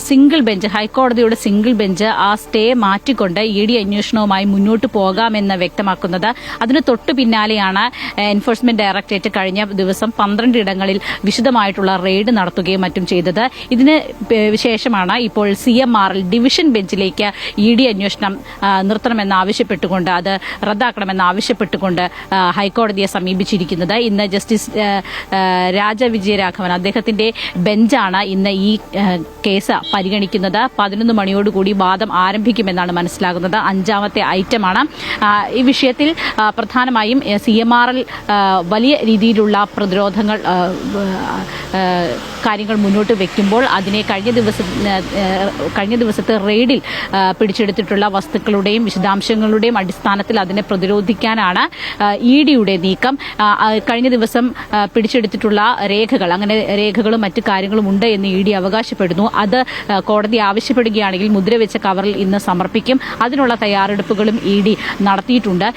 സിംഗിൾ ബെഞ്ച്, ഹൈക്കോടതിയുടെ സിംഗിൾ ബെഞ്ച് ആ സ്റ്റേ മാറ്റിക്കൊണ്ട് ED അന്വേഷണവുമായി മുന്നോട്ട് പോകാമെന്ന് വ്യക്തമാക്കുന്നത്. അതിന് തൊട്ടു പിന്നാലെയാണ് എൻഫോഴ്സ്മെന്റ് ഡയറക്ടറേറ്റ് കഴിഞ്ഞ ദിവസം 12 ഇടങ്ങളിൽ വിശദമായിട്ടുള്ള റെയ്ഡ് നടത്തുകയും മറ്റും ചെയ്തത്. ഇതിന് ശേഷമാണ് ഇപ്പോൾ CMRL ഡിവിഷൻ ബെഞ്ചിലേക്ക് ED അന്വേഷണം നിർത്തണമെന്നാവശ്യപ്പെട്ടുകൊണ്ട്, അത് റദ്ദാക്കണമെന്നാവശ്യപ്പെട്ടുകൊണ്ട് ഹൈക്കോടതിയെ സമീപിച്ചിരിക്കുന്നത്. ഇന്ന് ജസ്റ്റിസ് രാജവിജയരാഘവൻ, അദ്ദേഹത്തിന്റെ ബെഞ്ചാണ് ഇന്ന് ഈ കേസ് പരിഗണിക്കുന്നത്. 11 മണിയോടുകൂടി വാദം ആരംഭിക്കുമെന്നാണ് മനസ്സിലാകുന്നത്. 5ാമത്തെ ഐറ്റമാണ്. ഈ വിഷയത്തിൽ പ്രധാനമായും CMRL വലിയ രീതിയിലുള്ള പ്രതിരോധങ്ങൾ കാര്യങ്ങൾ മുന്നോട്ട് വയ്ക്കുമ്പോൾ അതിനെ കഴിഞ്ഞ ദിവസത്തെ റെയ്ഡിൽ പിടിച്ചെടുത്തിട്ടുള്ള വസ്തുക്കളുടെയും വിശദാംശങ്ങളുടെയും അടിസ്ഥാനത്തിൽ അതിനെ പ്രതിരോധിക്കാനാണ് EDയുടെ നീക്കം. കഴിഞ്ഞ ദിവസം പിടിച്ചെടുത്തിട്ടുള്ള രേഖകൾ, അങ്ങനെ രേഖകളും മറ്റു കാര്യങ്ങളും ഉണ്ട് എന്ന് ED അവകാശപ്പെടുന്നു. അത് കോടതി ആവശ്യപ്പെടുകയാണെങ്കിൽ മുദ്രവെച്ച കവറിൽ ഇന്ന് സമർപ്പിക്കും. അതിനുള്ള തയ്യാറെടുപ്പുകളും ED നടത്തിയിട്ടുണ്ട്.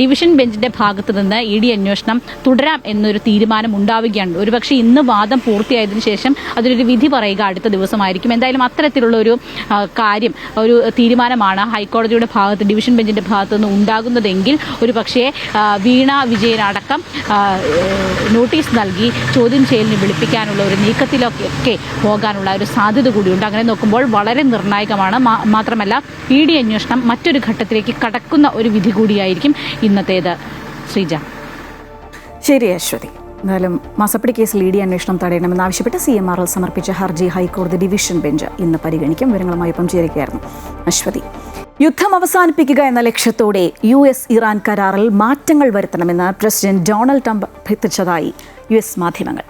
ഡിവിഷൻ ബെഞ്ചിന്റെ ഭാഗത്തു നിന്ന് ED അന്വേഷണം തുടരാം എന്നൊരു തീരുമാനം ഉണ്ടാവുകയാണ്. ഒരുപക്ഷെ ഇന്ന് വാദം പൂർത്തിയായതിനു ശേഷം അതിലൊരു വിധി പറയുക അടുത്ത ദിവസമായിരിക്കും. എന്തായാലും അത്തരത്തിലുള്ള ഒരു കാര്യം, ഒരു തീരുമാനമാണ് ഹൈക്കോടതിയുടെ ഭാഗത്ത്, ഡിവിഷൻ ബെഞ്ചിന്റെ ഭാഗത്തു നിന്ന് ഉണ്ടാകുന്നതെങ്കിൽ ഒരു പക്ഷേ വീണ വിജയനടക്കം നോട്ടീസ് നൽകി ചോദ്യം ചെയ്യലിന് വിളിപ്പിക്കാനുള്ള ഒരു നീക്കത്തിലൊക്കെ പോകാനുള്ള ഒരു സാധ്യത കൂടിയുണ്ട്. അങ്ങനെ നോക്കുമ്പോൾ വളരെ നിർണായകമാണ്. മാത്രമല്ല ED അന്വേഷണം മറ്റൊരു ഘട്ടത്തിലേക്ക് കടക്കുന്ന ഒരു വിധി കൂടിയായിരിക്കും ഇന്നത്തേത്. ശ്രീജ. ശരി അശ്വതി. എന്തായാലും മാസപ്പടി കേസിൽ ED അന്വേഷണം തടയണമെന്നാവശ്യപ്പെട്ട് CMRL സമർപ്പിച്ച ഹർജി ഹൈക്കോടതി ഡിവിഷൻ ബെഞ്ച് ഇന്ന് പരിഗണിക്കും. വിവരങ്ങളുമായി ഇപ്പം ചേരുകയായിരുന്നു അശ്വതി. യുദ്ധം അവസാനിപ്പിക്കുക എന്ന ലക്ഷ്യത്തോടെ US ഇറാൻ കരാറിൽ മാറ്റങ്ങൾ വരുത്തണമെന്ന് പ്രസിഡന്റ് ഡൊണാൾഡ് ട്രംപ് അഭ്യർത്ഥിച്ചതായി US മാധ്യമങ്ങൾ.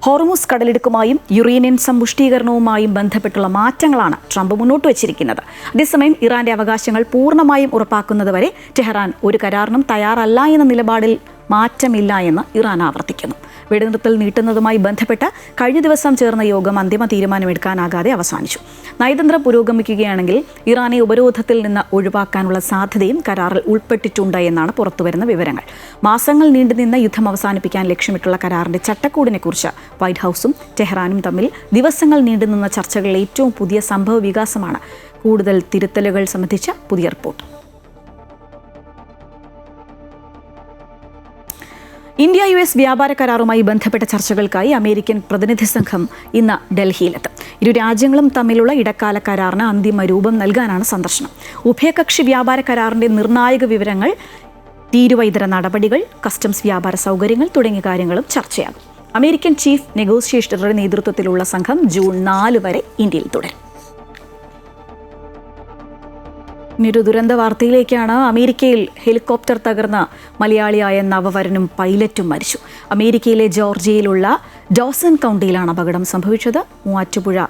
ഹോർമുസ് കടലിടുക്കുമായും യുറേനിയൻ സമ്പുഷ്ടീകരണവുമായും ബന്ധപ്പെട്ടുള്ള മാറ്റങ്ങളാണ് ട്രംപ് മുന്നോട്ട് വച്ചിരിക്കുന്നത്. അതേസമയം ഇറാന്റെ അവകാശങ്ങൾ പൂർണ്ണമായും ഉറപ്പാക്കുന്നതുവരെ ടെഹ്റാൻ ഒരു കരാറിനും തയ്യാറല്ല എന്ന നിലപാടിൽ മാറ്റമില്ല എന്ന് ഇറാൻ ആവർത്തിക്കുന്നു. വെടിനിർത്തൽ നീട്ടുന്നതുമായി ബന്ധപ്പെട്ട് കഴിഞ്ഞ ദിവസം ചേർന്ന യോഗം അന്തിമ തീരുമാനമെടുക്കാനാകാതെ അവസാനിച്ചു. നയതന്ത്രം പുരോഗമിക്കുകയാണെങ്കിൽ ഇറാനെ ഉപരോധത്തിൽ നിന്ന് ഒഴിവാക്കാനുള്ള സാധ്യതയും കരാറിൽ ഉൾപ്പെട്ടിട്ടുണ്ട് എന്നാണ് പുറത്തുവരുന്ന വിവരങ്ങൾ. മാസങ്ങൾ നീണ്ടുനിന്ന യുദ്ധം അവസാനിപ്പിക്കാൻ ലക്ഷ്യമിട്ടുള്ള കരാറിന്റെ ചട്ടക്കൂടിനെക്കുറിച്ച് വൈറ്റ് ഹൗസും ടെഹ്റാനും തമ്മിൽ ദിവസങ്ങൾ നീണ്ടുനിന്ന ചർച്ചകളിലെ ഏറ്റവും പുതിയ സംഭവ വികാസമാണ് കൂടുതൽ തിരുത്തലുകൾ സംബന്ധിച്ച പുതിയ റിപ്പോർട്ട്. ഇന്ത്യ-US വ്യാപാര കരാറുമായി ബന്ധപ്പെട്ട ചർച്ചകൾക്കായി അമേരിക്കൻ പ്രതിനിധി സംഘം ഇന്ന് ഡൽഹിയിലെത്തും. ഇരു രാജ്യങ്ങളും തമ്മിലുള്ള ഇടക്കാല കരാറിന് അന്തിമ രൂപം നൽകാനാണ് സന്ദർശനം. ഉഭയകക്ഷി വ്യാപാര കരാറിന്റെ നിർണായക വിവരങ്ങൾ, തീരുവ ഇതര നടപടികൾ, കസ്റ്റംസ് വ്യാപാര സൗകര്യങ്ങൾ തുടങ്ങിയ കാര്യങ്ങളും ചർച്ചയാകും. അമേരിക്കൻ ചീഫ് നെഗോഷിയേറ്ററുടെ നേതൃത്വത്തിലുള്ള സംഘം ജൂൺ 4 വരെ ഇന്ത്യയിൽ തുടരും. ഇനിയൊരു ദുരന്ത വാർത്തയിലേക്കാണ്. അമേരിക്കയിൽ ഹെലികോപ്റ്റർ തകർന്ന് മലയാളിയായ നവവരനും പൈലറ്റും മരിച്ചു. അമേരിക്കയിലെ ജോർജിയയിലുള്ള ഡോസൺ കൗണ്ടിയിലാണ് അപകടം സംഭവിച്ചത്. മൂവാറ്റുപുഴ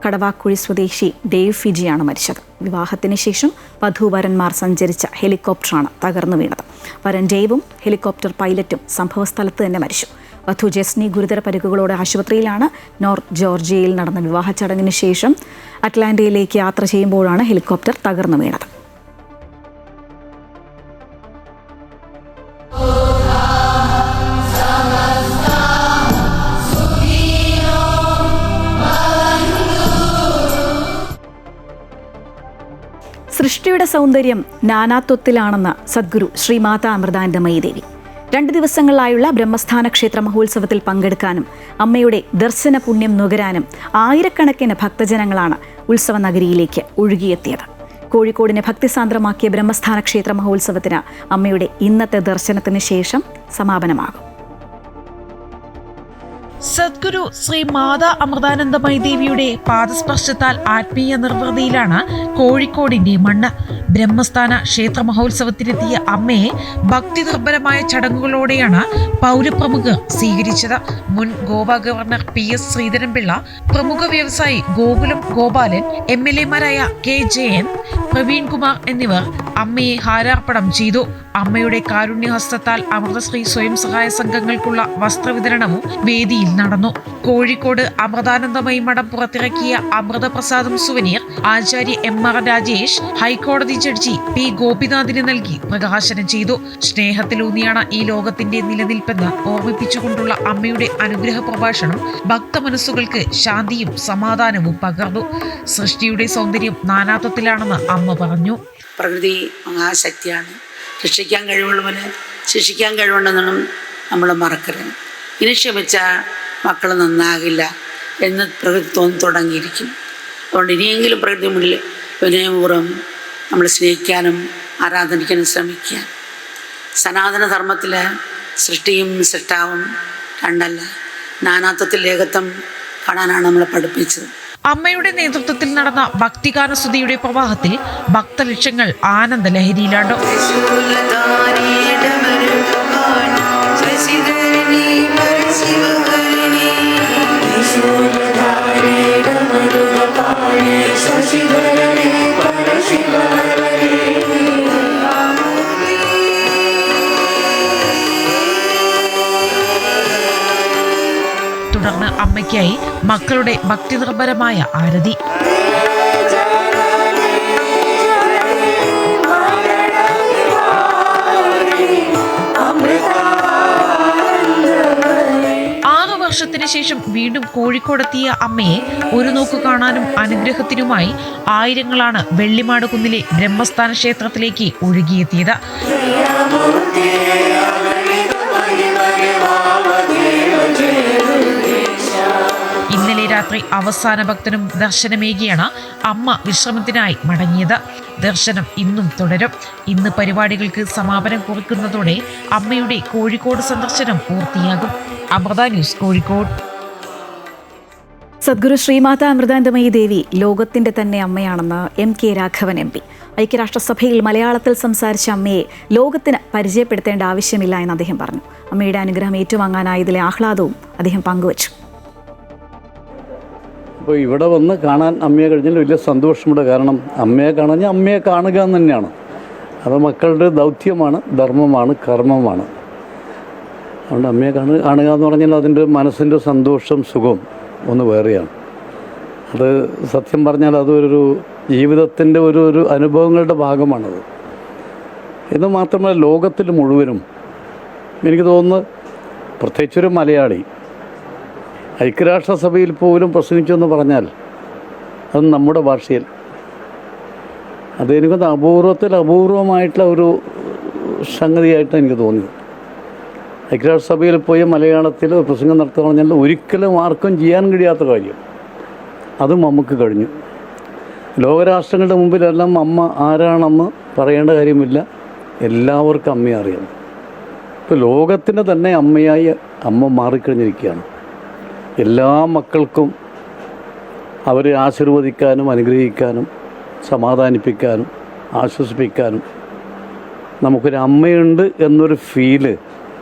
കടവാക്കുഴി സ്വദേശി ഡേവ് ഫിജിയാണ് മരിച്ചത്. വിവാഹത്തിന് ശേഷം വധൂവരന്മാർ സഞ്ചരിച്ച ഹെലികോപ്റ്ററാണ് തകർന്നു വീണത്. വരൻ ഡേവും ഹെലികോപ്റ്റർ പൈലറ്റും സംഭവസ്ഥലത്ത് തന്നെ മരിച്ചു. വധു ജസ്നി ഗുരുതര പരിക്കുകളോടെ ആശുപത്രിയിലാണ്. നോർത്ത് ജോർജിയയിൽ നടന്ന വിവാഹ ചടങ്ങിന് ശേഷം അറ്റ്ലാന്റയിലേക്ക് യാത്ര ചെയ്യുമ്പോഴാണ് ഹെലികോപ്റ്റർ തകർന്നു വീണത്. സൃഷ്ടിയുടെ സൗന്ദര്യം നാനാത്വത്തിലാണെന്ന് സദ്ഗുരു ശ്രീമാതാ അമൃതാനന്ദമയി ദേവി. 2 ദിവസങ്ങളിലായുള്ള ബ്രഹ്മസ്ഥാന ക്ഷേത്ര മഹോത്സവത്തിൽ പങ്കെടുക്കാനും അമ്മയുടെ ദർശന പുണ്യം നുകരാനും ആയിരക്കണക്കിന് ഭക്തജനങ്ങളാണ് ഉത്സവ നഗരിയിലേക്ക് ഒഴുകിയെത്തിയത്. കോഴിക്കോടിനെ ഭക്തിസാന്ദ്രമാക്കിയ ബ്രഹ്മസ്ഥാന ക്ഷേത്ര മഹോത്സവത്തിന് അമ്മയുടെ ഇന്നത്തെ ദർശനത്തിന് ശേഷം സമാപനമാകും. സദ്ഗുരു ശ്രീ മാതാ അമൃതാനന്ദമയി ദേവിയുടെ പാദസ്പർശത്താൽ ആത്മീയ നിർവൃതിയിലാണ് കോഴിക്കോടിന്റെ മണ്ണ്. ബ്രഹ്മസ്ഥാന ക്ഷേത്ര മഹോത്സവത്തിലെത്തിയ അമ്മയെ ഭക്തി നിർഭരമായ ചടങ്ങുകളോടെയാണ് പൗരപ്രമുഖർ സ്വീകരിച്ചത്. മുൻ ഗോവ ഗവർണർ PS ശ്രീധരൻപിള്ള, പ്രമുഖ വ്യവസായി ഗോകുലം ഗോപാലൻ, MLA-മാരായ K. ജയൻ, പ്രവീൺ കുമാർ എന്നിവർ അമ്മയെ ഹാരാർപ്പണം ചെയ്തു. അമ്മയുടെ കാരുണ്യഹസ്തത്താൽ അമൃതശ്രീ സ്വയം സഹായ സംഘങ്ങൾക്കുള്ള വസ്ത്രവിതരണവും വേദിയിൽ നടന്നു. കോഴിക്കോട് അമൃതാനന്ദമയി മഠം പുറത്തിറക്കിയ അമൃതപ്രസാദം സുവനീർ ആചാര്യ MR രാജേഷ് ഹൈക്കോടതി ജഡ്ജി P ഗോപിനാഥിന് നൽകി പ്രകാശനം ചെയ്തു. സ്നേഹത്തിലൂന്നിയാണ് ഈ ലോകത്തിന്റെ നിലനിൽപ്പെന്ന് ഓർമ്മിപ്പിച്ചുകൊണ്ടുള്ള അമ്മയുടെ അനുഗ്രഹ പ്രഭാഷണം ഭക്തമനസ്സുകൾക്ക് ശാന്തിയും സമാധാനവും പകർന്നു. സൃഷ്ടിയുടെ സൗന്ദര്യം നാനാത്വത്തിലാണെന്ന് അമ്മ പറഞ്ഞു. പ്രകൃതി മഹാശക്തിയാണ്. രക്ഷിക്കാൻ കഴിവുള്ളവന് ശിക്ഷിക്കാൻ കഴിവുണ്ടെന്നും നമ്മൾ മറക്കരുത്. ഇനി ക്ഷമിച്ചാൽ മക്കൾ നന്നാകില്ല എന്ന് പ്രകൃതി തുടങ്ങിയിരിക്കും. അതുകൊണ്ട് ഇനിയെങ്കിലും പ്രകൃതി മുന്നിൽ വിനയപൂർവ്വം നമ്മൾ സ്നേഹിക്കാനും ആരാധനിക്കാനും ശ്രമിക്കുക. സനാതന ധർമ്മത്തിൽ സൃഷ്ടിയും സൃഷ്ടാവും രണ്ടല്ല, നാനാത്വത്തിൽ ഏകത്വം കാണാനാണ് നമ്മളെ പഠിപ്പിച്ചത്. അമ്മയുടെ നേതൃത്വത്തിൽ നടന്ന ഭക്തിഗാനസ്തുതിയുടെ പ്രവാഹത്തിൽ ഭക്തലക്ഷങ്ങൾ ആനന്ദലഹരിയിലാണ്ടു. തുടർന്ന് അമ്മയ്ക്കായി മക്കളുടെ ഭക്തിനിർഭരമായ ആരതി. വർഷത്തിന് ശേഷം വീണ്ടും കോഴിക്കോടെത്തിയ അമ്മയെ ഒരു നോക്ക് കാണാനും അനുഗ്രഹത്തിനുമായി ആയിരങ്ങളാണ് വെള്ളിമാട് കുന്നിലെ ബ്രഹ്മസ്ഥാന ക്ഷേത്രത്തിലേക്ക് ഒഴുകിയെത്തിയത്. ഇന്നലെ രാത്രി അവസാന ഭക്തനും ദർശനമേകിയാണ് അമ്മ വിശ്രമത്തിനായി മടങ്ങിയത്. ദർശനം ഇന്നും തുടരും. ഇന്ന് പരിപാടികൾക്ക് സമാപനം കുറിക്കുന്നതോടെ അമ്മയുടെ കോഴിക്കോട് സന്ദർശനം പൂർത്തിയാകും. അമൃത ന്യൂസ്, കോഴിക്കോട്. സദ്ഗുരു ശ്രീമാതാ അമൃതാനന്ദമയി ദേവി ലോകത്തിന്റെ തന്നെ അമ്മയാണെന്ന് MK രാഘവൻ MP. ഐക്യരാഷ്ട്രസഭയിൽ മലയാളത്തിൽ സംസാരിച്ച അമ്മയെ ലോകത്തിന് പരിചയപ്പെടുത്തേണ്ട ആവശ്യമില്ല എന്ന് അദ്ദേഹം പറഞ്ഞു. അമ്മയുടെ അനുഗ്രഹം ഏറ്റുവാങ്ങാനായതിലെ ആഹ്ലാദവും അദ്ദേഹം പങ്കുവച്ചു. അപ്പോൾ ഇവിടെ വന്ന് കാണാൻ അമ്മയെ കഴിഞ്ഞാൽ വലിയ സന്തോഷമുണ്ട്. കാരണം അമ്മയെ കാണാൻ അമ്മയെ കാണുക എന്ന് തന്നെയാണ്. അത് മക്കളുടെ ദൗത്യമാണ്, ധർമ്മമാണ്, കർമ്മമാണ്. അതുകൊണ്ട് അമ്മയെ കാണുക എന്ന് പറഞ്ഞാൽ അതിൻ്റെ മനസ്സിൻ്റെ സന്തോഷം, സുഖം ഒന്ന് വേറെയാണ്. അത് സത്യം പറഞ്ഞാൽ അതൊരു ജീവിതത്തിൻ്റെ ഒരു അനുഭവങ്ങളുടെ ഭാഗമാണത്. ഇത് മാത്രമല്ല, ലോകത്തിൽ മുഴുവനും എനിക്ക് തോന്നുന്നു, പ്രത്യേകിച്ചൊരു മലയാളി ഐക്യരാഷ്ട്രസഭയിൽ പോലും പ്രസംഗിച്ചു എന്ന് പറഞ്ഞാൽ അത് നമ്മുടെ ഭാഷയിൽ, അതെനിക്കൊന്ന് അപൂർവമായിട്ടുള്ള ഒരു സംഗതിയായിട്ട് എനിക്ക് തോന്നി. ഐക്യരാഷ്ട്രസഭയിൽ പോയി മലയാളത്തിൽ പ്രസംഗം നടത്തുക പറഞ്ഞാൽ ഒരിക്കലും ആർക്കും ചെയ്യാൻ കഴിയാത്ത കാര്യം, അതും നമുക്ക് കഴിഞ്ഞു. ലോകരാഷ്ട്രങ്ങളുടെ മുമ്പിലെല്ലാം അമ്മ ആരാണെന്ന് പറയേണ്ട കാര്യമില്ല, എല്ലാവർക്കും അമ്മയെ അറിയാം. ഇപ്പോൾ ലോകത്തിന് തന്നെ അമ്മയായി അമ്മ മാറിക്കഴിഞ്ഞിരിക്കുകയാണ്. എല്ലാ മക്കൾക്കും അവരെ ആശീർവദിക്കാനും അനുഗ്രഹിക്കാനും സമാധാനിപ്പിക്കാനും ആശ്വസിപ്പിക്കാനും നമുക്കൊരു അമ്മയുണ്ട് എന്നൊരു ഫീല്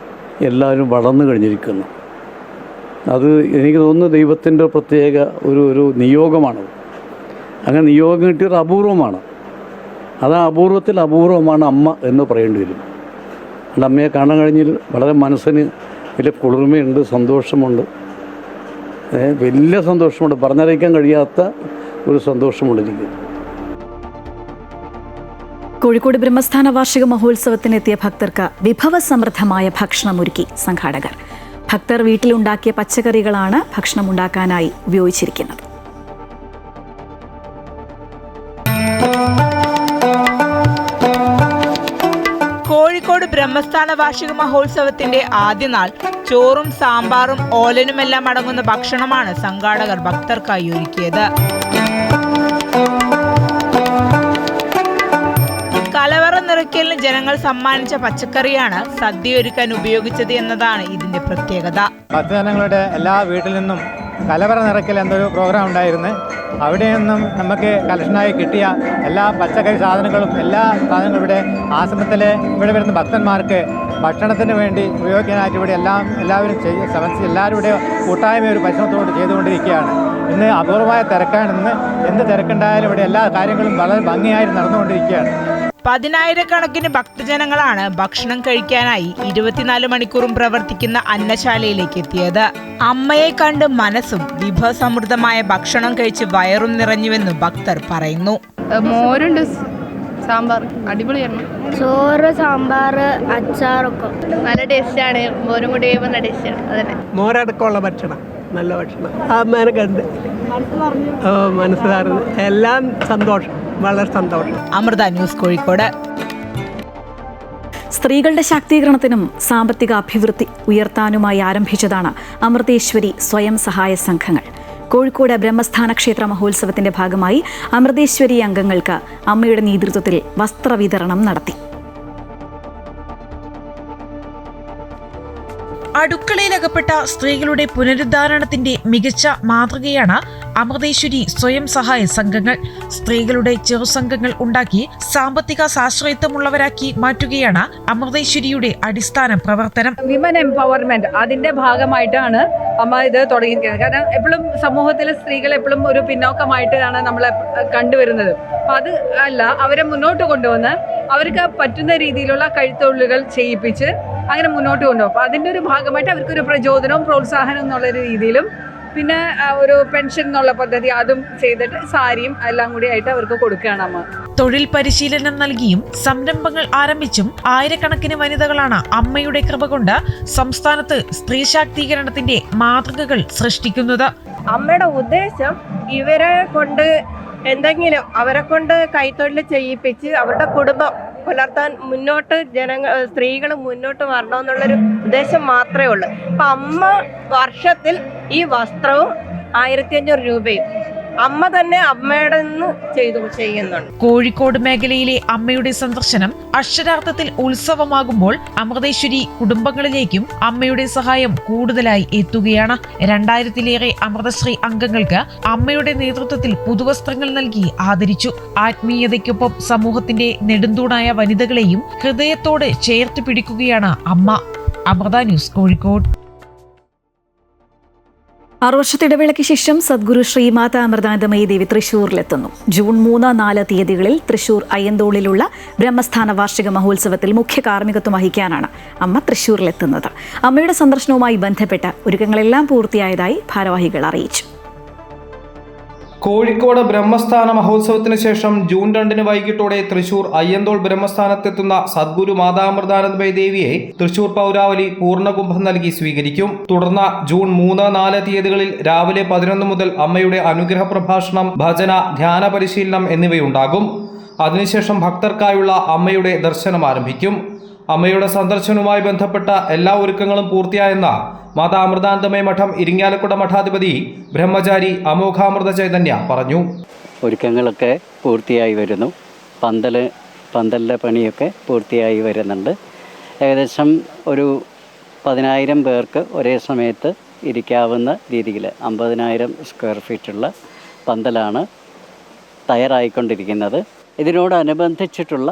എല്ലാവരും വളർന്നു കഴിഞ്ഞിരിക്കുന്നു. അത് എനിക്ക് തോന്നുന്നു ദൈവത്തിൻ്റെ പ്രത്യേക ഒരു നിയോഗമാണത്. അങ്ങനെ നിയോഗം കിട്ടിയത് അപൂർവമാണ്. അത് അപൂർവത്തിൽ അപൂർവമാണ് അമ്മ എന്ന് പറയേണ്ടി വരും. അതുകൊണ്ട് അമ്മയെ കാണാൻ കഴിഞ്ഞാൽ വളരെ മനസ്സിന് വലിയ കുളിർമയുണ്ട്, സന്തോഷമുണ്ട്, വലിയ സന്തോഷമുണ്ട്, പറഞ്ഞറിയിക്കാൻ കഴിയാത്ത ഒരു സന്തോഷമുണ്ട് എനിക്ക്. കോഴിക്കോട് ബ്രഹ്മസ്ഥാന വാർഷിക മഹോത്സവത്തിനെത്തിയ ഭക്തർക്ക് വിഭവസമൃദ്ധമായ ഭക്ഷണമൊരുക്കി സംഘാടകർ. ഭക്തർ വീട്ടിലുണ്ടാക്കിയ പച്ചക്കറികളാണ് ഭക്ഷണമുണ്ടാക്കാനായി ഉപയോഗിച്ചിരിക്കുന്നത്. കോഴിക്കോട് ബ്രഹ്മസ്ഥാന വാർഷിക മഹോത്സവത്തിന്റെ ആദ്യ നാൾ ചോറും സാമ്പാറും ഓലനുമെല്ലാം അടങ്ങുന്ന ഭക്ഷണമാണ് സംഘാടകർ ഭക്തർക്കായി ഒരുക്കിയത്. കലവറ നിറയ്ക്കലിന് ജനങ്ങൾ സമ്മാനിച്ച പച്ചക്കറിയാണ് സദ്യ ഒരുക്കാൻ ഉപയോഗിച്ചത് എന്നതാണ് ഇതിന്റെ പ്രത്യേകത. ഭക്തജനങ്ങളുടെ എല്ലാ വീട്ടിൽ നിന്നും കലവറ നിറയ്ക്കൽ എന്നൊരു പ്രോഗ്രാം ഉണ്ടായിരുന്നു. അവിടെ നിന്നും നമുക്ക് കളക്ഷനായി കിട്ടിയ എല്ലാ പച്ചക്കറി സാധനങ്ങളും എല്ലാ സാധനങ്ങളും ഇവിടെ ആശ്രമത്തിലെ ഇവിടെ വരുന്ന ഭക്തന്മാർക്ക് ഭക്ഷണത്തിന് വേണ്ടി ഉപയോഗിക്കാനായിട്ട് ഇവിടെ എല്ലാവരും എല്ലാവരും ഇവിടെ കൂട്ടായ്മ ഒരു പരിശ്രമത്തോട് ചെയ്തുകൊണ്ടിരിക്കുകയാണ്. ഇന്ന് അപൂർവമായ തിരക്കാണ്. ഇന്ന് എന്ത് തിരക്കുണ്ടായാലും ഇവിടെ എല്ലാ കാര്യങ്ങളും വളരെ ഭംഗിയായി നടന്നുകൊണ്ടിരിക്കുകയാണ്. 10,000-കണക്കിന് ഭക്തജനങ്ങളാണ് ഭക്ഷണം കഴിക്കാനായി 24 മണിക്കൂറും പ്രവർത്തിക്കുന്ന അന്നശാലയിലേക്ക് എത്തിയത്. അമ്മയെ കണ്ട് മനസ്സും വിഭവസമൃദ്ധമായ ഭക്ഷണം കഴിച്ച് വയറും നിറഞ്ഞുവെന്ന് ഭക്തർ പറയുന്നു. മോരുണ്ട്, സാമ്പാർ അടിപൊളിയാണ്. ചോറ്, സാമ്പാർ, അച്ചാറൊക്കെ നല്ല ടേസ്റ്റാണ്. മോരും കൂടി നല്ല ടേസ്റ്റാണ്. അതന്നെ മോരടക്കമുള്ള ഭക്ഷണം, നല്ല ഭക്ഷണം. അമ്മേനെ കണ്ട് മനസ്സ് നിറഞ്ഞു. എല്ലാം സന്തോഷം, വളരെ സന്തോഷം. അമൃത ന്യൂസ്, കോഴിക്കോട്. സ്ത്രീകളുടെ ശാക്തീകരണത്തിനും സാമ്പത്തിക അഭിവൃദ്ധി ഉയർത്താനുമായി ആരംഭിച്ചതാണ് അമൃതേശ്വരി സ്വയം സഹായ സംഘങ്ങൾ. കോഴിക്കോട് ബ്രഹ്മസ്ഥാന ക്ഷേത്ര മഹോത്സവത്തിന്റെ ഭാഗമായി അമൃതേശ്വരി അംഗങ്ങൾക്ക് അമ്മയുടെ നേതൃത്വത്തിൽ വസ്ത്രവിതരണം നടത്തി. അടുക്കളയിലകപ്പെട്ട സ്ത്രീകളുടെ പുനരുദ്ധാരണത്തിന്റെ മികച്ച മാതൃകയാണ് അമൃതേശ്വരി സ്വയം സഹായ സംഘങ്ങൾ. സ്ത്രീകളുടെ ചെറുസംഘങ്ങൾ ഉണ്ടാക്കി സാമ്പത്തിക സാശ്രയത്വമുള്ളവരാക്കി മാറ്റുകയാണ് അമൃതേശ്വരിയുടെ അടിസ്ഥാന പ്രവർത്തനം. വിമൻ എംപവർമെന്റ്, അതിന്റെ ഭാഗമായിട്ടാണ് അമ്മ ഇത് തുടങ്ങിയിരിക്കുന്നത്. കാരണം എപ്പോഴും സമൂഹത്തിലെ സ്ത്രീകൾ എപ്പോഴും ഒരു പിന്നോക്കമായിട്ടാണ് നമ്മളെ കണ്ടുവരുന്നത്. അപ്പൊ അത് അല്ല, അവരെ മുന്നോട്ട് കൊണ്ടുവന്ന് അവർക്ക് പറ്റുന്ന രീതിയിലുള്ള കൈത്തൊഴിലുകൾ ചെയ്യിപ്പിച്ച് അങ്ങനെ മുന്നോട്ട് കൊണ്ടുപോകും. അപ്പോൾ അതിൻ്റെ ഒരു ഭാഗമായിട്ട് അവർക്കൊരു പ്രചോദനവും പ്രോത്സാഹനവും എന്നുള്ളൊരു രീതിയിലും പിന്നെ ഒരു പെൻഷൻ എന്നുള്ള പദ്ധതി അതും ചെയ്തിട്ട് സാരിയും എല്ലാം കൂടി ആയിട്ട് അവർക്ക് കൊടുക്കുകയാണ് അമ്മ. തൊഴിൽ പരിശീലനം നൽകിയും സംരംഭങ്ങൾ ആരംഭിച്ചും ആയിരക്കണക്കിന് വനിതകളാണ് അമ്മയുടെ കൃപ കൊണ്ട് സംസ്ഥാനത്ത് സ്ത്രീ ശാക്തീകരണത്തിന്റെ മാതൃകകൾ സൃഷ്ടിക്കുന്നത്. അമ്മയുടെ ഉദ്ദേശം ഇവരെ കൊണ്ട് എന്തെങ്കിലും അവരെ കൊണ്ട് കൈത്തൊഴിൽ ചെയ്യിപ്പിച്ച് അവരുടെ കുടുംബം പുലർത്താൻ മുന്നോട്ട് സ്ത്രീകൾ മുന്നോട്ട് വരണമെന്നുള്ളൊരു ഉദ്ദേശം മാത്രമേ ഉള്ളൂ. അപ്പം അമ്മ വർഷത്തിൽ ഈ വസ്ത്രവും 1,500 രൂപയും അമ്മ തന്നെ അമ്മയുടെ ചെയ്യുന്നുണ്ട്. കോഴിക്കോട് മേഖലയിലെ അമ്മയുടെ സന്ദർശനം അക്ഷരാർത്ഥത്തിൽ ഉത്സവമാകുമ്പോൾ അമൃതേശ്വരി കുടുംബങ്ങളിലേക്കും അമ്മയുടെ സഹായം കൂടുതലായി എത്തുകയാണ്. 2000-ലേറെ അമൃതശ്രീ അംഗങ്ങൾക്ക് അമ്മയുടെ നേതൃത്വത്തിൽ പുതുവസ്ത്രങ്ങൾ നൽകി ആദരിച്ചു. ആത്മീയതയ്ക്കൊപ്പം സമൂഹത്തിന്റെ നെടുന്തൂണായ വനിതകളെയും ഹൃദയത്തോട് ചേർത്ത് പിടിക്കുകയാണ് അമ്മ. അമൃത ന്യൂസ്, കോഴിക്കോട്. 6 വർഷത്തെ ഇടവേളയ്ക്ക് ശേഷം സദ്ഗുരു ശ്രീമാത അമൃതാനന്ദമയി ദേവി തൃശൂരിലെത്തുന്നു. ജൂൺ 3, 4 തീയതികളിൽ തൃശൂർ അയ്യന്തോളിലുള്ള ബ്രഹ്മസ്ഥാന വാർഷിക മഹോത്സവത്തിൽ മുഖ്യ കാർമ്മികത്വം വഹിക്കാനാണ് അമ്മ തൃശൂരിലെത്തുന്നത്. അമ്മയുടെ സന്ദർശനവുമായി ബന്ധപ്പെട്ട ഒരുക്കങ്ങളെല്ലാം പൂർത്തിയായതായി ഭാരവാഹികൾ അറിയിച്ചു. കോഴിക്കോട് ബ്രഹ്മസ്ഥാന മഹോത്സവത്തിന് ശേഷം ജൂൺ 2 വൈകിട്ടോടെ തൃശൂർ അയ്യന്തോൾ ബ്രഹ്മസ്ഥാനത്തെത്തുന്ന സദ്ഗുരു മാതാമൃതാനന്ദമയി ദേവിയെ തൃശൂർ പൗരാവലി പൂർണ്ണകുംഭം നൽകി സ്വീകരിക്കും. തുടർന്ന് ജൂൺ 3, 4 തീയതികളിൽ രാവിലെ 11 മുതൽ അമ്മയുടെ അനുഗ്രഹ പ്രഭാഷണം, ഭജന, ധ്യാന പരിശീലനം എന്നിവയുണ്ടാകും. അതിനുശേഷം ഭക്തർക്കായുള്ള അമ്മയുടെ ദർശനം ആരംഭിക്കും. അമ്മയുടെ സന്ദർശനവുമായി ബന്ധപ്പെട്ട എല്ലാ ഒരുക്കങ്ങളും പൂർത്തിയായെന്ന് മാതാ അമൃതാനന്ദമയി മഠം ഇരിങ്ങാലക്കുട മഠാധിപതി ബ്രഹ്മചാരി അമോഘാമൃത ചൈതന്യ പറഞ്ഞു. ഒരുക്കങ്ങളൊക്കെ പൂർത്തിയായി വരുന്നു. പന്തലിൻ്റെ പണിയൊക്കെ പൂർത്തിയായി വരുന്നുണ്ട്. ഏകദേശം ഒരു 10,000 പേർക്ക് ഒരേ സമയത്ത് ഇരിക്കാവുന്ന രീതിയിൽ 50,000 സ്ക്വയർ ഫീറ്റുള്ള പന്തലാണ് തയ്യാറായിക്കൊണ്ടിരിക്കുന്നത്. ഇതിനോടനുബന്ധിച്ചിട്ടുള്ള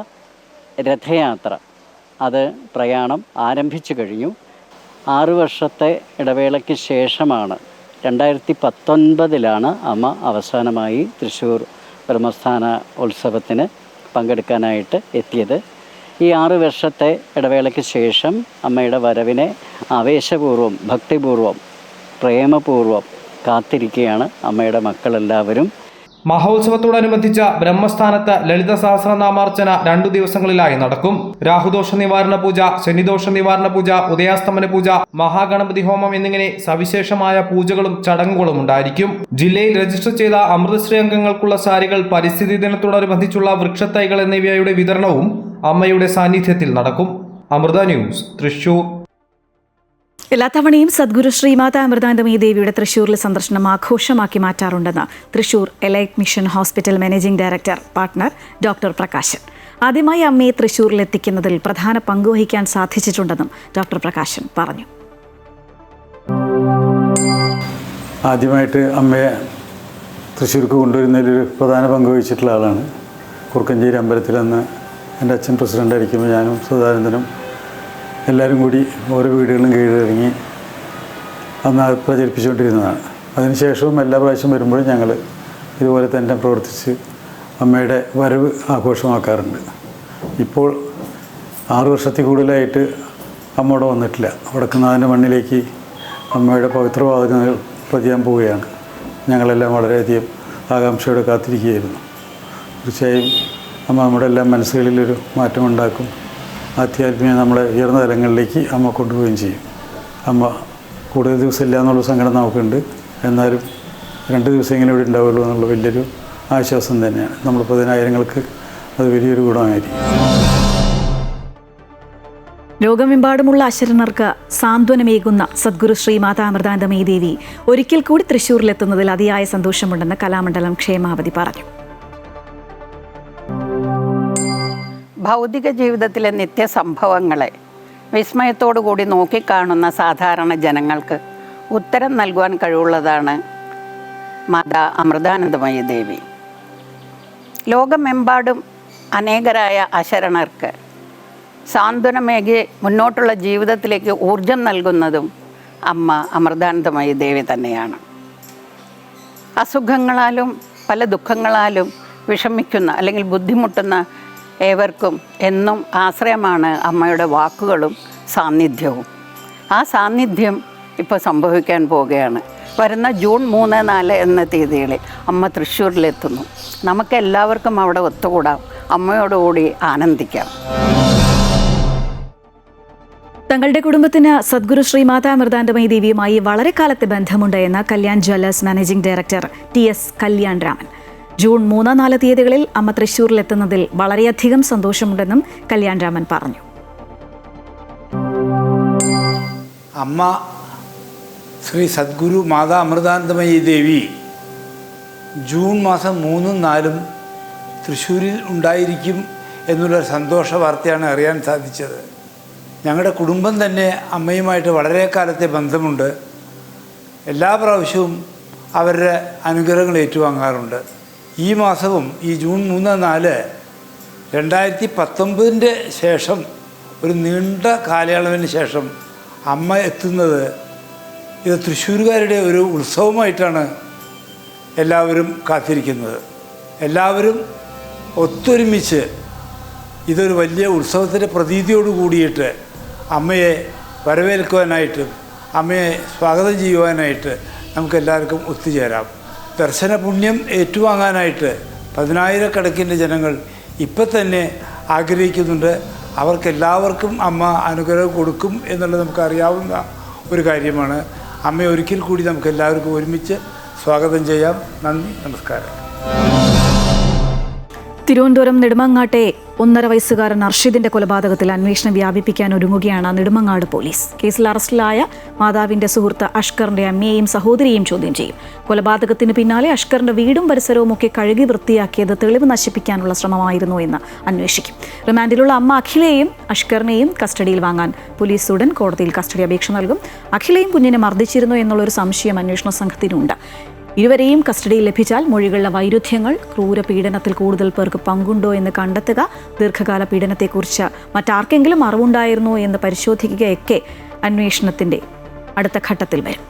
രഥയാത്ര, അത് പ്രയാണം ആരംഭിച്ചു കഴിഞ്ഞു. 6 വർഷത്തെ ഇടവേളയ്ക്ക് ശേഷമാണ് 2019 അമ്മ അവസാനമായി തൃശ്ശൂർ ബ്രഹ്മസ്ഥാന ഉത്സവത്തിന് പങ്കെടുക്കാനായിട്ട് എത്തിയത്. ഈ 6 വർഷത്തെ ഇടവേളയ്ക്ക് ശേഷം അമ്മയുടെ വരവിനെ ആവേശപൂർവ്വം, ഭക്തിപൂർവ്വം, പ്രേമപൂർവ്വം കാത്തിരിക്കുകയാണ് അമ്മയുടെ മക്കളെല്ലാവരും. മഹോത്സവത്തോടനുബന്ധിച്ച ബ്രഹ്മസ്ഥാനത്ത് ലളിത സഹസ്രനാമാർച്ചന 2 ദിവസങ്ങളിലായി നടക്കും. രാഹുദോഷ നിവാരണ പൂജ, ശനിദോഷ നിവാരണ പൂജ, ഉദയാസ്തമന പൂജ, മഹാഗണപതി ഹോമം എന്നിങ്ങനെ സവിശേഷമായ പൂജകളും ചടങ്ങുകളും ഉണ്ടായിരിക്കും. ജില്ലയിൽ രജിസ്റ്റർ ചെയ്ത അമൃതശ്രീ അംഗങ്ങൾക്കുള്ള സാരികൾ, പരിസ്ഥിതി ദിനത്തോടനുബന്ധിച്ചുള്ള വൃക്ഷത്തൈകൾ എന്നിവയുടെ വിതരണവും അമ്മയുടെ സാന്നിധ്യത്തിൽ നടക്കും. അമൃത ന്യൂസ്, തൃശൂർ. എല്ലാ തവണയും സദ്ഗുരു ശ്രീമാത അമൃതാനന്ദമയി ദേവിയുടെ തൃശൂരിലെ സന്ദർശനം ആഘോഷമാക്കി മാറ്റാറുണ്ടെന്ന് Thrissur elite mission hospital managing director partner doctor Prakashan. ആദ്യമായി അമ്മയെ തൃശൂരിലെത്തിക്കുന്നതിൽ പ്രധാന പങ്കുവഹിക്കാൻ സാധിച്ചിട്ടുണ്ടെന്നും ഡോക്ടർ പ്രകാശൻ പറഞ്ഞു. ആദ്യമായിട്ട് അമ്മയെ തൃശ്ശൂർക്ക് കൊണ്ടുവരുന്നതിലൊരു പ്രധാന പങ്ക് വഹിച്ചിട്ടുള്ള ആളാണ്. കുറുക്കഞ്ചേരി അമ്പലത്തിൽ അന്ന് എൻ്റെ അച്ഛൻ പ്രസിഡൻ്റായിരിക്കുമ്പോൾ ഞാനും സദാനന്ദനും എല്ലാവരും കൂടി ഓരോ വീടുകളും കീഴിലിറങ്ങി അന്ന് അത് പ്രചരിപ്പിച്ചുകൊണ്ടിരുന്നതാണ്. അതിനുശേഷവും എല്ലാ പ്രാവശ്യം വരുമ്പോഴും ഞങ്ങൾ ഇതുപോലെ തന്നെ പ്രവർത്തിച്ച് അമ്മയുടെ വരവ് ആഘോഷമാക്കാറുണ്ട്. ഇപ്പോൾ 6 വർഷത്തിൽ കൂടുതലായിട്ട് അമ്മ അവിടെ വന്നിട്ടില്ല. വടക്കുന്നാഥൻ്റെ മണ്ണിലേക്ക് അമ്മയുടെ പവിത്രവാദങ്ങൾ പതിയാൻ പോവുകയാണ്. ഞങ്ങളെല്ലാം വളരെയധികം ആകാംക്ഷയോടെ കാത്തിരിക്കുകയായിരുന്നു. തീർച്ചയായും അമ്മ നമ്മുടെ എല്ലാം മനസ്സുകളിലൊരു മാറ്റമുണ്ടാക്കും. ആധ്യാത്മിക നമ്മളെ ഉയർന്ന തലങ്ങളിലേക്ക് അമ്മ കൊണ്ടുപോവുകയും ചെയ്യും. അമ്മ കൂടുതൽ ദിവസം ഇല്ല എന്നുള്ള സങ്കടം നമുക്കുണ്ട്. എന്നാലും 2 ദിവസമെങ്കിലും ഇവിടെ ഉണ്ടാവുള്ളൂ എന്നുള്ള വലിയൊരു ആശ്വാസം തന്നെയാണ്. നമ്മൾ 10,000-ങ്ങൾക്ക് അത് വലിയൊരു ഗുണമായിരിക്കും. ലോകമെമ്പാടുമുള്ള അശരണർക്ക് സാന്ത്വനമേകുന്ന സദ്ഗുരു ശ്രീ മാതാമൃതാനന്ദമയി ദേവി ഒരിക്കൽ കൂടി തൃശ്ശൂരിലെത്തുന്നതിൽ അതിയായ സന്തോഷമുണ്ടെന്ന് കലാമണ്ഡലം ക്ഷേമാവതി പറഞ്ഞു. ഭൗതിക ജീവിതത്തിലെ നിത്യസംഭവങ്ങളെ വിസ്മയത്തോടു കൂടി നോക്കിക്കാണുന്ന സാധാരണ ജനങ്ങൾക്ക് ഉത്തരം നൽകുവാൻ കഴിവുള്ളതാണ് മാതാ അമൃതാനന്ദമയി ദേവി. ലോകമെമ്പാടും അനേകരായ അശരണർക്ക് സാന്ത്വനമേകി മുന്നോട്ടുള്ള ജീവിതത്തിലേക്ക് ഊർജം നൽകുന്നതും അമ്മ അമൃതാനന്ദമയി ദേവി തന്നെയാണ്. അസുഖങ്ങളാലും പല ദുഃഖങ്ങളാലും വിഷമിക്കുന്ന അല്ലെങ്കിൽ ബുദ്ധിമുട്ടുന്ന ഏവർക്കും എന്നും ആശ്രയമാണ് അമ്മയുടെ വാക്കുകളും സാന്നിധ്യവും. ആ സാന്നിധ്യം ഇപ്പോൾ സംഭവിക്കാൻ പോവുകയാണ്. വരുന്ന ജൂൺ 3, 4 എന്ന തീയതികളിൽ അമ്മ തൃശ്ശൂരിലെത്തുന്നു. നമുക്കെല്ലാവർക്കും അവിടെ ഒത്തുകൂടാം, അമ്മയോടുകൂടി ആനന്ദിക്കാം. തങ്ങളുടെ കുടുംബത്തിന് സദ്ഗുരു ശ്രീ മാതാമൃതാനന്ദമയി ദേവിയുമായി വളരെ കാലത്തെ ബന്ധമുണ്ട് എന്ന് Kalyan Jewellers managing director TS Kalyan Raman. June 3, 4 തീയതികളിൽ അമ്മ തൃശ്ശൂരിലെത്തുന്നതിൽ വളരെയധികം സന്തോഷമുണ്ടെന്നും കല്യാൺ രാമൻ പറഞ്ഞു. അമ്മ ശ്രീ സദ്ഗുരു മാതാ അമൃതാനന്ദമയി ദേവി ജൂൺ മാസം 3, 4 തൃശ്ശൂരിൽ ഉണ്ടായിരിക്കും എന്നുള്ള സന്തോഷ വാർത്തയാണ് അറിയാൻ സാധിച്ചത്. ഞങ്ങളുടെ കുടുംബം തന്നെ അമ്മയുമായിട്ട് വളരെ കാലത്തെ ബന്ധമുണ്ട്. എല്ലാ പ്രാവശ്യവും അവരുടെ അനുഗ്രഹങ്ങൾ ഏറ്റുവാങ്ങാറുണ്ട്. ഈ മാസവും ഈ ജൂൺ 3, 4 2019 ശേഷം ഒരു നീണ്ട കാലയളവിന് ശേഷം അമ്മ എത്തുന്നത് ഇത് തൃശ്ശൂരുകാരുടെ ഒരു ഉത്സവമായിട്ടാണ് എല്ലാവരും കാത്തിരിക്കുന്നത്. എല്ലാവരും ഒത്തൊരുമിച്ച് ഇതൊരു വലിയ ഉത്സവത്തിൻ്റെ പ്രതീതിയോട് കൂടിയിട്ട് അമ്മയെ വരവേൽക്കുവാനായിട്ട്, അമ്മയെ സ്വാഗതം ചെയ്യുവാനായിട്ട് നമുക്കെല്ലാവർക്കും ഒത്തുചേരാം. ദർശന പുണ്യം ഏറ്റുവാങ്ങാനായിട്ട് 10,000-കണക്കിന് ജനങ്ങൾ ഇപ്പം തന്നെ ആഗ്രഹിക്കുന്നുണ്ട്. അവർക്കെല്ലാവർക്കും അമ്മ അനുഗ്രഹം കൊടുക്കും എന്നുള്ളത് നമുക്കറിയാവുന്ന ഒരു കാര്യമാണ്. അമ്മയെ ഒരിക്കൽ കൂടി നമുക്കെല്ലാവർക്കും ഒരുമിച്ച് സ്വാഗതം ചെയ്യാം. നന്ദി, നമസ്കാരം. തിരുവനന്തപുരം നെടുമങ്ങാട്ടെ 1.5 വയസ്സുകാരൻ അർഷിദിന്റെ കൊലപാതകത്തിൽ അന്വേഷണം വ്യാപിപ്പിക്കാൻ ഒരുങ്ങുകയാണ് നെടുമങ്ങാട് പോലീസ്. കേസിൽ അറസ്റ്റിലായ മാതാവിന്റെ സുഹൃത്ത് അഷ്കറിന്റെ അമ്മയെയും സഹോദരിയെയും ചോദ്യം ചെയ്യും. കൊലപാതകത്തിന് പിന്നാലെ അഷ്കറിന്റെ വീടും പരിസരവും ഒക്കെ കഴുകി വൃത്തിയാക്കിയത് തെളിവ് നശിപ്പിക്കാനുള്ള ശ്രമമായിരുന്നു എന്ന് അന്വേഷിക്കും. റിമാൻഡിലുള്ള അമ്മ അഖിലയെയും അഷ്കറിനെയും കസ്റ്റഡിയിൽ വാങ്ങാൻ പോലീസ് ഉടൻ കോടതിയിൽ കസ്റ്റഡി അപേക്ഷ നൽകും. അഖിലയും കുഞ്ഞിനെ മർദ്ദിച്ചിരുന്നു എന്നുള്ളൊരു സംശയം അന്വേഷണ സംഘത്തിനുണ്ട്. ഇരുവരെയും കസ്റ്റഡിയിൽ ലഭിച്ചാൽ മൊഴികളിലെ വൈരുദ്ധ്യങ്ങൾ, ക്രൂരപീഡനത്തിൽ കൂടുതൽ പേർക്ക് പങ്കുണ്ടോ എന്ന് കണ്ടെത്തുക, ദീർഘകാല പീഡനത്തെക്കുറിച്ച് മറ്റാർക്കെങ്കിലും അറിവുണ്ടായിരുന്നോ എന്ന് പരിശോധിക്കുകയൊക്കെ അന്വേഷണത്തിന്റെ അടുത്ത ഘട്ടത്തിൽ വരും.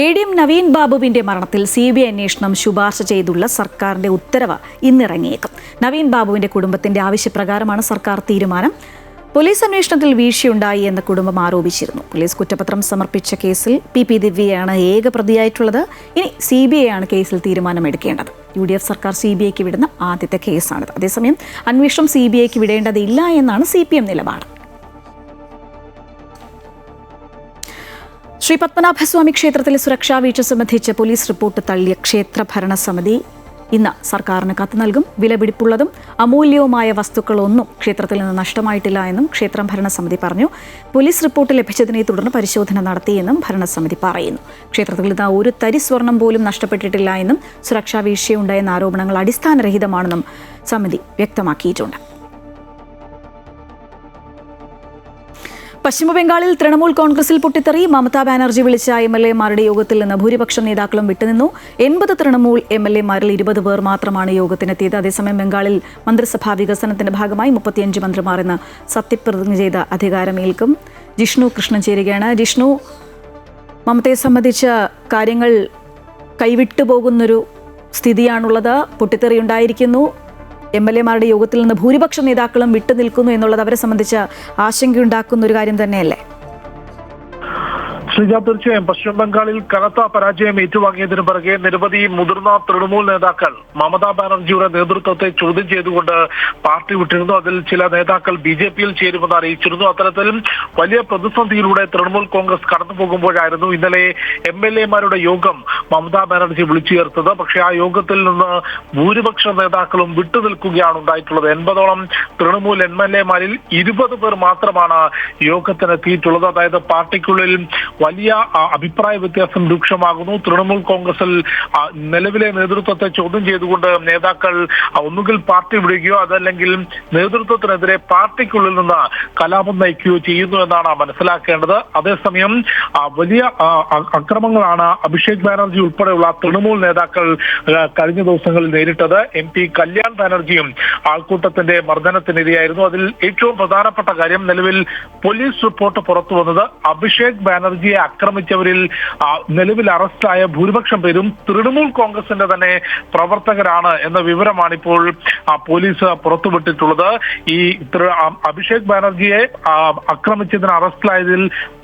ADM നവീൻ ബാബുവിന്റെ മരണത്തിൽ CBI അന്വേഷണം ശുപാർശ ചെയ്തുള്ള സർക്കാരിന്റെ ഉത്തരവ് ഇന്നിറങ്ങിയേക്കും. നവീൻ ബാബുവിന്റെ കുടുംബത്തിന്റെ ആവശ്യപ്രകാരമാണ് സർക്കാർ തീരുമാനം. പോലീസ് അന്വേഷണത്തിൽ വീഴ്ചയുണ്ടായി എന്ന് കുടുംബം ആരോപിച്ചിരുന്നു. പോലീസ് കുറ്റപത്രം സമർപ്പിച്ച കേസിൽ PP ദിവ്യയാണ് ഏക പ്രതിയായിട്ടുള്ളത്. ഇനി CBI ആണ് കേസിൽ തീരുമാനമെടുക്കേണ്ടത്. UDF സർക്കാർ CBIക്ക് വിടുന്ന ആദ്യത്തെ കേസാണിത്. അതേസമയം അന്വേഷണം CBIക്ക് വിടേണ്ടതില്ല എന്നാണ് CPM നിലപാട്. ശ്രീ പത്മനാഭസ്വാമി ക്ഷേത്രത്തിലെ സുരക്ഷാ വീഴ്ച സംബന്ധിച്ച് പോലീസ് റിപ്പോർട്ട് തള്ളിയ ക്ഷേത്ര ഭരണസമിതി ഇന്ന് സർക്കാരിന് കത്ത് നൽകും. വിലപിടിപ്പുള്ളതും അമൂല്യവുമായ വസ്തുക്കളൊന്നും ക്ഷേത്രത്തിൽ നിന്ന് നഷ്ടമായിട്ടില്ല എന്നും ക്ഷേത്രം ഭരണസമിതി പറഞ്ഞു. പോലീസ് റിപ്പോർട്ട് ലഭിച്ചതിനെ തുടർന്ന് പരിശോധന നടത്തിയെന്നും ഭരണസമിതി പറയുന്നു. ക്ഷേത്രത്തിൽ നിന്ന് ഒരു തരി സ്വർണം പോലും നഷ്ടപ്പെട്ടിട്ടില്ല എന്നും സുരക്ഷാ വീഴ്ചയുണ്ടായെന്ന ആരോപണങ്ങൾ അടിസ്ഥാനരഹിതമാണെന്നും സമിതി വ്യക്തമാക്കിയിട്ടുണ്ട്. പശ്ചിമബംഗാളിൽ തൃണമൂൽ കോൺഗ്രസിൽ പൊട്ടിത്തെറി. മമതാ ബാനർജി വിളിച്ച MLA-മാരുടെ യോഗത്തിൽ നിന്ന് ഭൂരിപക്ഷം നേതാക്കളും വിട്ടുനിന്നു. 80 തൃണമൂൽ MLA-മാരിൽ 20 പേർ മാത്രമാണ് യോഗത്തിനെത്തിയത്. അതേസമയം ബംഗാളിൽ മന്ത്രിസഭാ വികസനത്തിന്റെ ഭാഗമായി 35 മന്ത്രിമാർ ഇന്ന് സത്യപ്രതിജ്ഞ ചെയ്ത് അധികാരമേൽക്കും. ജിഷ്ണു കൃഷ്ണൻ ചേരുകയാണ്. ജിഷ്ണു, മമതയെ സംബന്ധിച്ച് കാര്യങ്ങൾ കൈവിട്ടു പോകുന്നൊരു സ്ഥിതിയാണുള്ളത്. പൊട്ടിത്തെറിയുണ്ടായിരിക്കുന്നു. MLA-മാരുടെ യോഗത്തിൽ നിന്ന് ഭൂരിപക്ഷം നേതാക്കളും വിട്ടുനിൽക്കുന്നു എന്നുള്ളത് അവരെ സംബന്ധിച്ച് ആശങ്കയുണ്ടാക്കുന്ന ഒരു കാര്യം തന്നെയല്ലേ? ശ്രീജ, തീർച്ചയായും പശ്ചിമ ബംഗാളിൽ കനത്ത പരാജയം ഏറ്റുവാങ്ങിയതിനു പിറകെ നിരവധി മുതിർന്ന തൃണമൂൽ നേതാക്കൾ മമതാ ബാനർജിയുടെ നേതൃത്വത്തെ ചോദ്യം ചെയ്തുകൊണ്ട് പാർട്ടി വിട്ടിരുന്നു. അതിൽ ചില നേതാക്കൾ BJP-യിൽ ചേരുമെന്ന് അറിയിച്ചിരുന്നു. അത്തരത്തിൽ വലിയ പ്രതിസന്ധിയിലൂടെ തൃണമൂൽ കോൺഗ്രസ് കടന്നു പോകുമ്പോഴായിരുന്നു ഇന്നലെ MLA-മാരുടെ യോഗം മമതാ ബാനർജി വിളിച്ചു ചേർത്തത്. പക്ഷേ ആ യോഗത്തിൽ നിന്ന് ഭൂരിപക്ഷ നേതാക്കളും വിട്ടുനിൽക്കുകയാണ് ഉണ്ടായിട്ടുള്ളത്. 80ഓളം തൃണമൂൽ MLA-മാരിൽ 20 പേർ മാത്രമാണ് യോഗത്തിനെത്തിയിട്ടുള്ളത്. അതായത് പാർട്ടിക്കുള്ളിൽ വലിയ അഭിപ്രായ വ്യത്യാസം രൂക്ഷമാകുന്നു. തൃണമൂൽ കോൺഗ്രസിൽ നിലവിലെ നേതൃത്വത്തെ ചോദ്യം ചെയ്തുകൊണ്ട് നേതാക്കൾ ഒന്നുകിൽ പാർട്ടി വിടുകയോ അതല്ലെങ്കിൽ നേതൃത്വത്തിനെതിരെ പാർട്ടിക്കുള്ളിൽ നിന്ന് കലാപം നയിക്കുകയോ ചെയ്യുന്നു എന്നാണ് മനസ്സിലാക്കേണ്ടത്. അതേസമയം വലിയ അക്രമങ്ങളാണ് അഭിഷേക് ബാനർജി ഉൾപ്പെടെയുള്ള തൃണമൂൽ നേതാക്കൾ കഴിഞ്ഞ ദിവസങ്ങളിൽ നേരിട്ടത്. MP കല്യാൺ ബാനർജിയും ആൾക്കൂട്ടത്തിന്റെ മർദ്ദനത്തിനിരയായിരുന്നു. അതിൽ ഏറ്റവും പ്രധാനപ്പെട്ട കാര്യം നിലവിൽ പോലീസ് റിപ്പോർട്ട് പുറത്തു വന്നത് അഭിഷേക് ബാനർജിയെ ആക്രമിച്ചവരിൽ നിലവിൽ അറസ്റ്റായ ഭൂരിപക്ഷം പേരും തൃണമൂൽ കോൺഗ്രസിന്റെ തന്നെ പ്രവർത്തകരാണ് എന്ന വിവരമാണ് ഇപ്പോൾ പോലീസ് പുറത്തുവിട്ടിട്ടുള്ളത്. ഈ അഭിഷേക് ബാനർജിയെ ആക്രമിച്ചതിന് അറസ്റ്റിലായതിൽ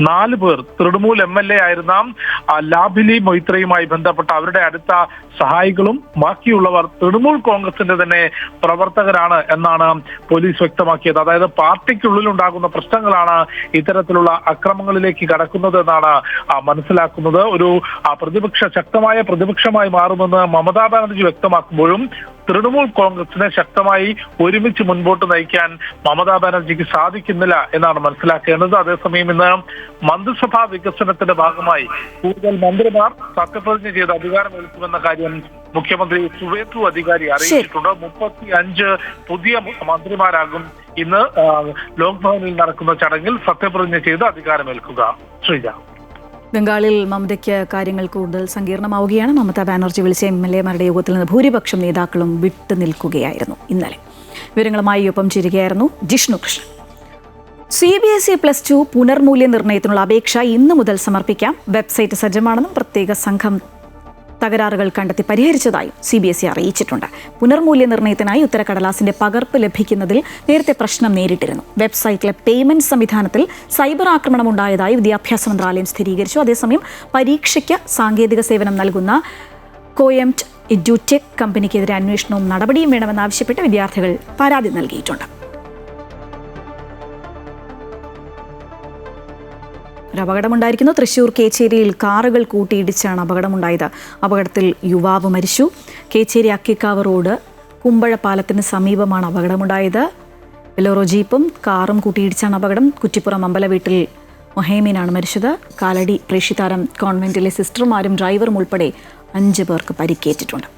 4 പേർ തൃണമൂൽ MLA ആയിരുന്ന ലാഭിലി മൊയ്ത്രയുമായി ബന്ധപ്പെട്ട അവരുടെ അടുത്ത സഹായികളും ബാക്കിയുള്ളവർ തൃണമൂൽ കോൺഗ്രസിന്റെ തന്നെ പ്രവർത്തകരാണ് എന്നാണ് പോലീസ് വ്യക്തമാക്കിയത്. അതായത് പാർട്ടിക്കുള്ളിൽ ഉണ്ടാകുന്ന പ്രശ്നങ്ങളാണ് ഇത്തരത്തിലുള്ള അക്രമങ്ങളിലേക്ക് കടക്കുന്നത് എന്നാണ് മനസ്സിലാക്കുന്നത്. ഒരു ശക്തമായ പ്രതിപക്ഷമായി മാറുമെന്ന് മമതാ ബാനർജി വ്യക്തമാക്കുമ്പോഴും തൃണമൂൽ കോൺഗ്രസിനെ ശക്തമായി ഒരുമിച്ച് മുൻപോട്ട് നയിക്കാൻ മമതാ ബാനർജിക്ക് സാധിക്കുന്നില്ല എന്നാണ് മനസ്സിലാക്കേണ്ടത്. അതേസമയം ഇന്ന് മന്ത്രിസഭാ വികസനത്തിന്റെ ഭാഗമായി കൂടുതൽ മന്ത്രിമാർ സത്യപ്രതിജ്ഞ ചെയ്ത് അധികാരമേൽക്കുമെന്ന കാര്യം മുഖ്യമന്ത്രി സുവേന്ദു അധികാരി അറിയിച്ചിട്ടുണ്ട്. 35 പുതിയ മന്ത്രിമാരാകും ഇന്ന് ലോക്ഭവനിൽ നടക്കുന്ന ചടങ്ങിൽ സത്യപ്രതിജ്ഞ ചെയ്ത് അധികാരമേൽക്കുക. ശ്രീജ, ബംഗാളിൽ മമതയ്ക്ക് കാര്യങ്ങൾ കൂടുതൽ സങ്കീർണമാവുകയാണ്. മമതാ ബാനർജി വിളിച്ച MLA-മാരുടെ യോഗത്തിൽ നിന്ന് ഭൂരിപക്ഷം നേതാക്കളും വിട്ടുനിൽക്കുകയായിരുന്നു ഇന്നലെ. വിവരങ്ങളുമായി ഒപ്പം ചേരുകയായിരുന്നു ജിഷ്ണു കൃഷ്ണൻ. CBSE +2 പുനർമൂല്യനിർണ്ണയത്തിനുള്ള അപേക്ഷ ഇന്നു മുതൽ സമർപ്പിക്കാം. വെബ്സൈറ്റ് സജ്ജമാണെന്നും പ്രത്യേക സംഘം തകരാറുകൾ കണ്ടെത്തി പരിഹരിച്ചതായും CBSE അറിയിച്ചിട്ടുണ്ട്. പുനർമൂല്യനിർണ്ണയത്തിനായി ഉത്തരക്കടലാസിന്റെ പകർപ്പ് ലഭിക്കുന്നതിൽ നേരത്തെ പ്രശ്നം നേരിട്ടിരുന്നു. വെബ്സൈറ്റിലെ പേയ്മെന്റ് സംവിധാനത്തിൽ സൈബർ ആക്രമണം ഉണ്ടായതായി വിദ്യാഭ്യാസ മന്ത്രാലയം സ്ഥിരീകരിച്ചു. അതേസമയം പരീക്ഷയ്ക്ക് സാങ്കേതിക സേവനം നൽകുന്ന കോയംറ്റ് എഡ്യൂടെക് കമ്പനിക്കെതിരെ അന്വേഷണവും നടപടിയും വേണമെന്നാവശ്യപ്പെട്ട് വിദ്യാർത്ഥികൾ പരാതി നൽകിയിട്ടുണ്ട്. ഒരു അപകടമുണ്ടായിരിക്കുന്നു. തൃശൂർ കേച്ചേരിയിൽ കാറുകൾ കൂട്ടിയിടിച്ചാണ് അപകടമുണ്ടായത്. അപകടത്തിൽ യുവാവ് മരിച്ചു. കേച്ചേരി അക്കിക്കാവ് റോഡ് കുമ്പഴ പാലത്തിന് സമീപമാണ് അപകടമുണ്ടായത്. ബെലോറോ ജീപ്പും കാറും കൂട്ടിയിടിച്ചാണ് അപകടം. കുറ്റിപ്പുറം അമ്പലവീട്ടിൽ മൊഹേമീനാണ് മരിച്ചത്. കാലടി പ്രേക്ഷിതാരം കോൺവെന്റിലെ സിസ്റ്റർമാരും ഡ്രൈവറും ഉൾപ്പെടെ 5 പേർക്ക് പരിക്കേറ്റിട്ടുണ്ട്.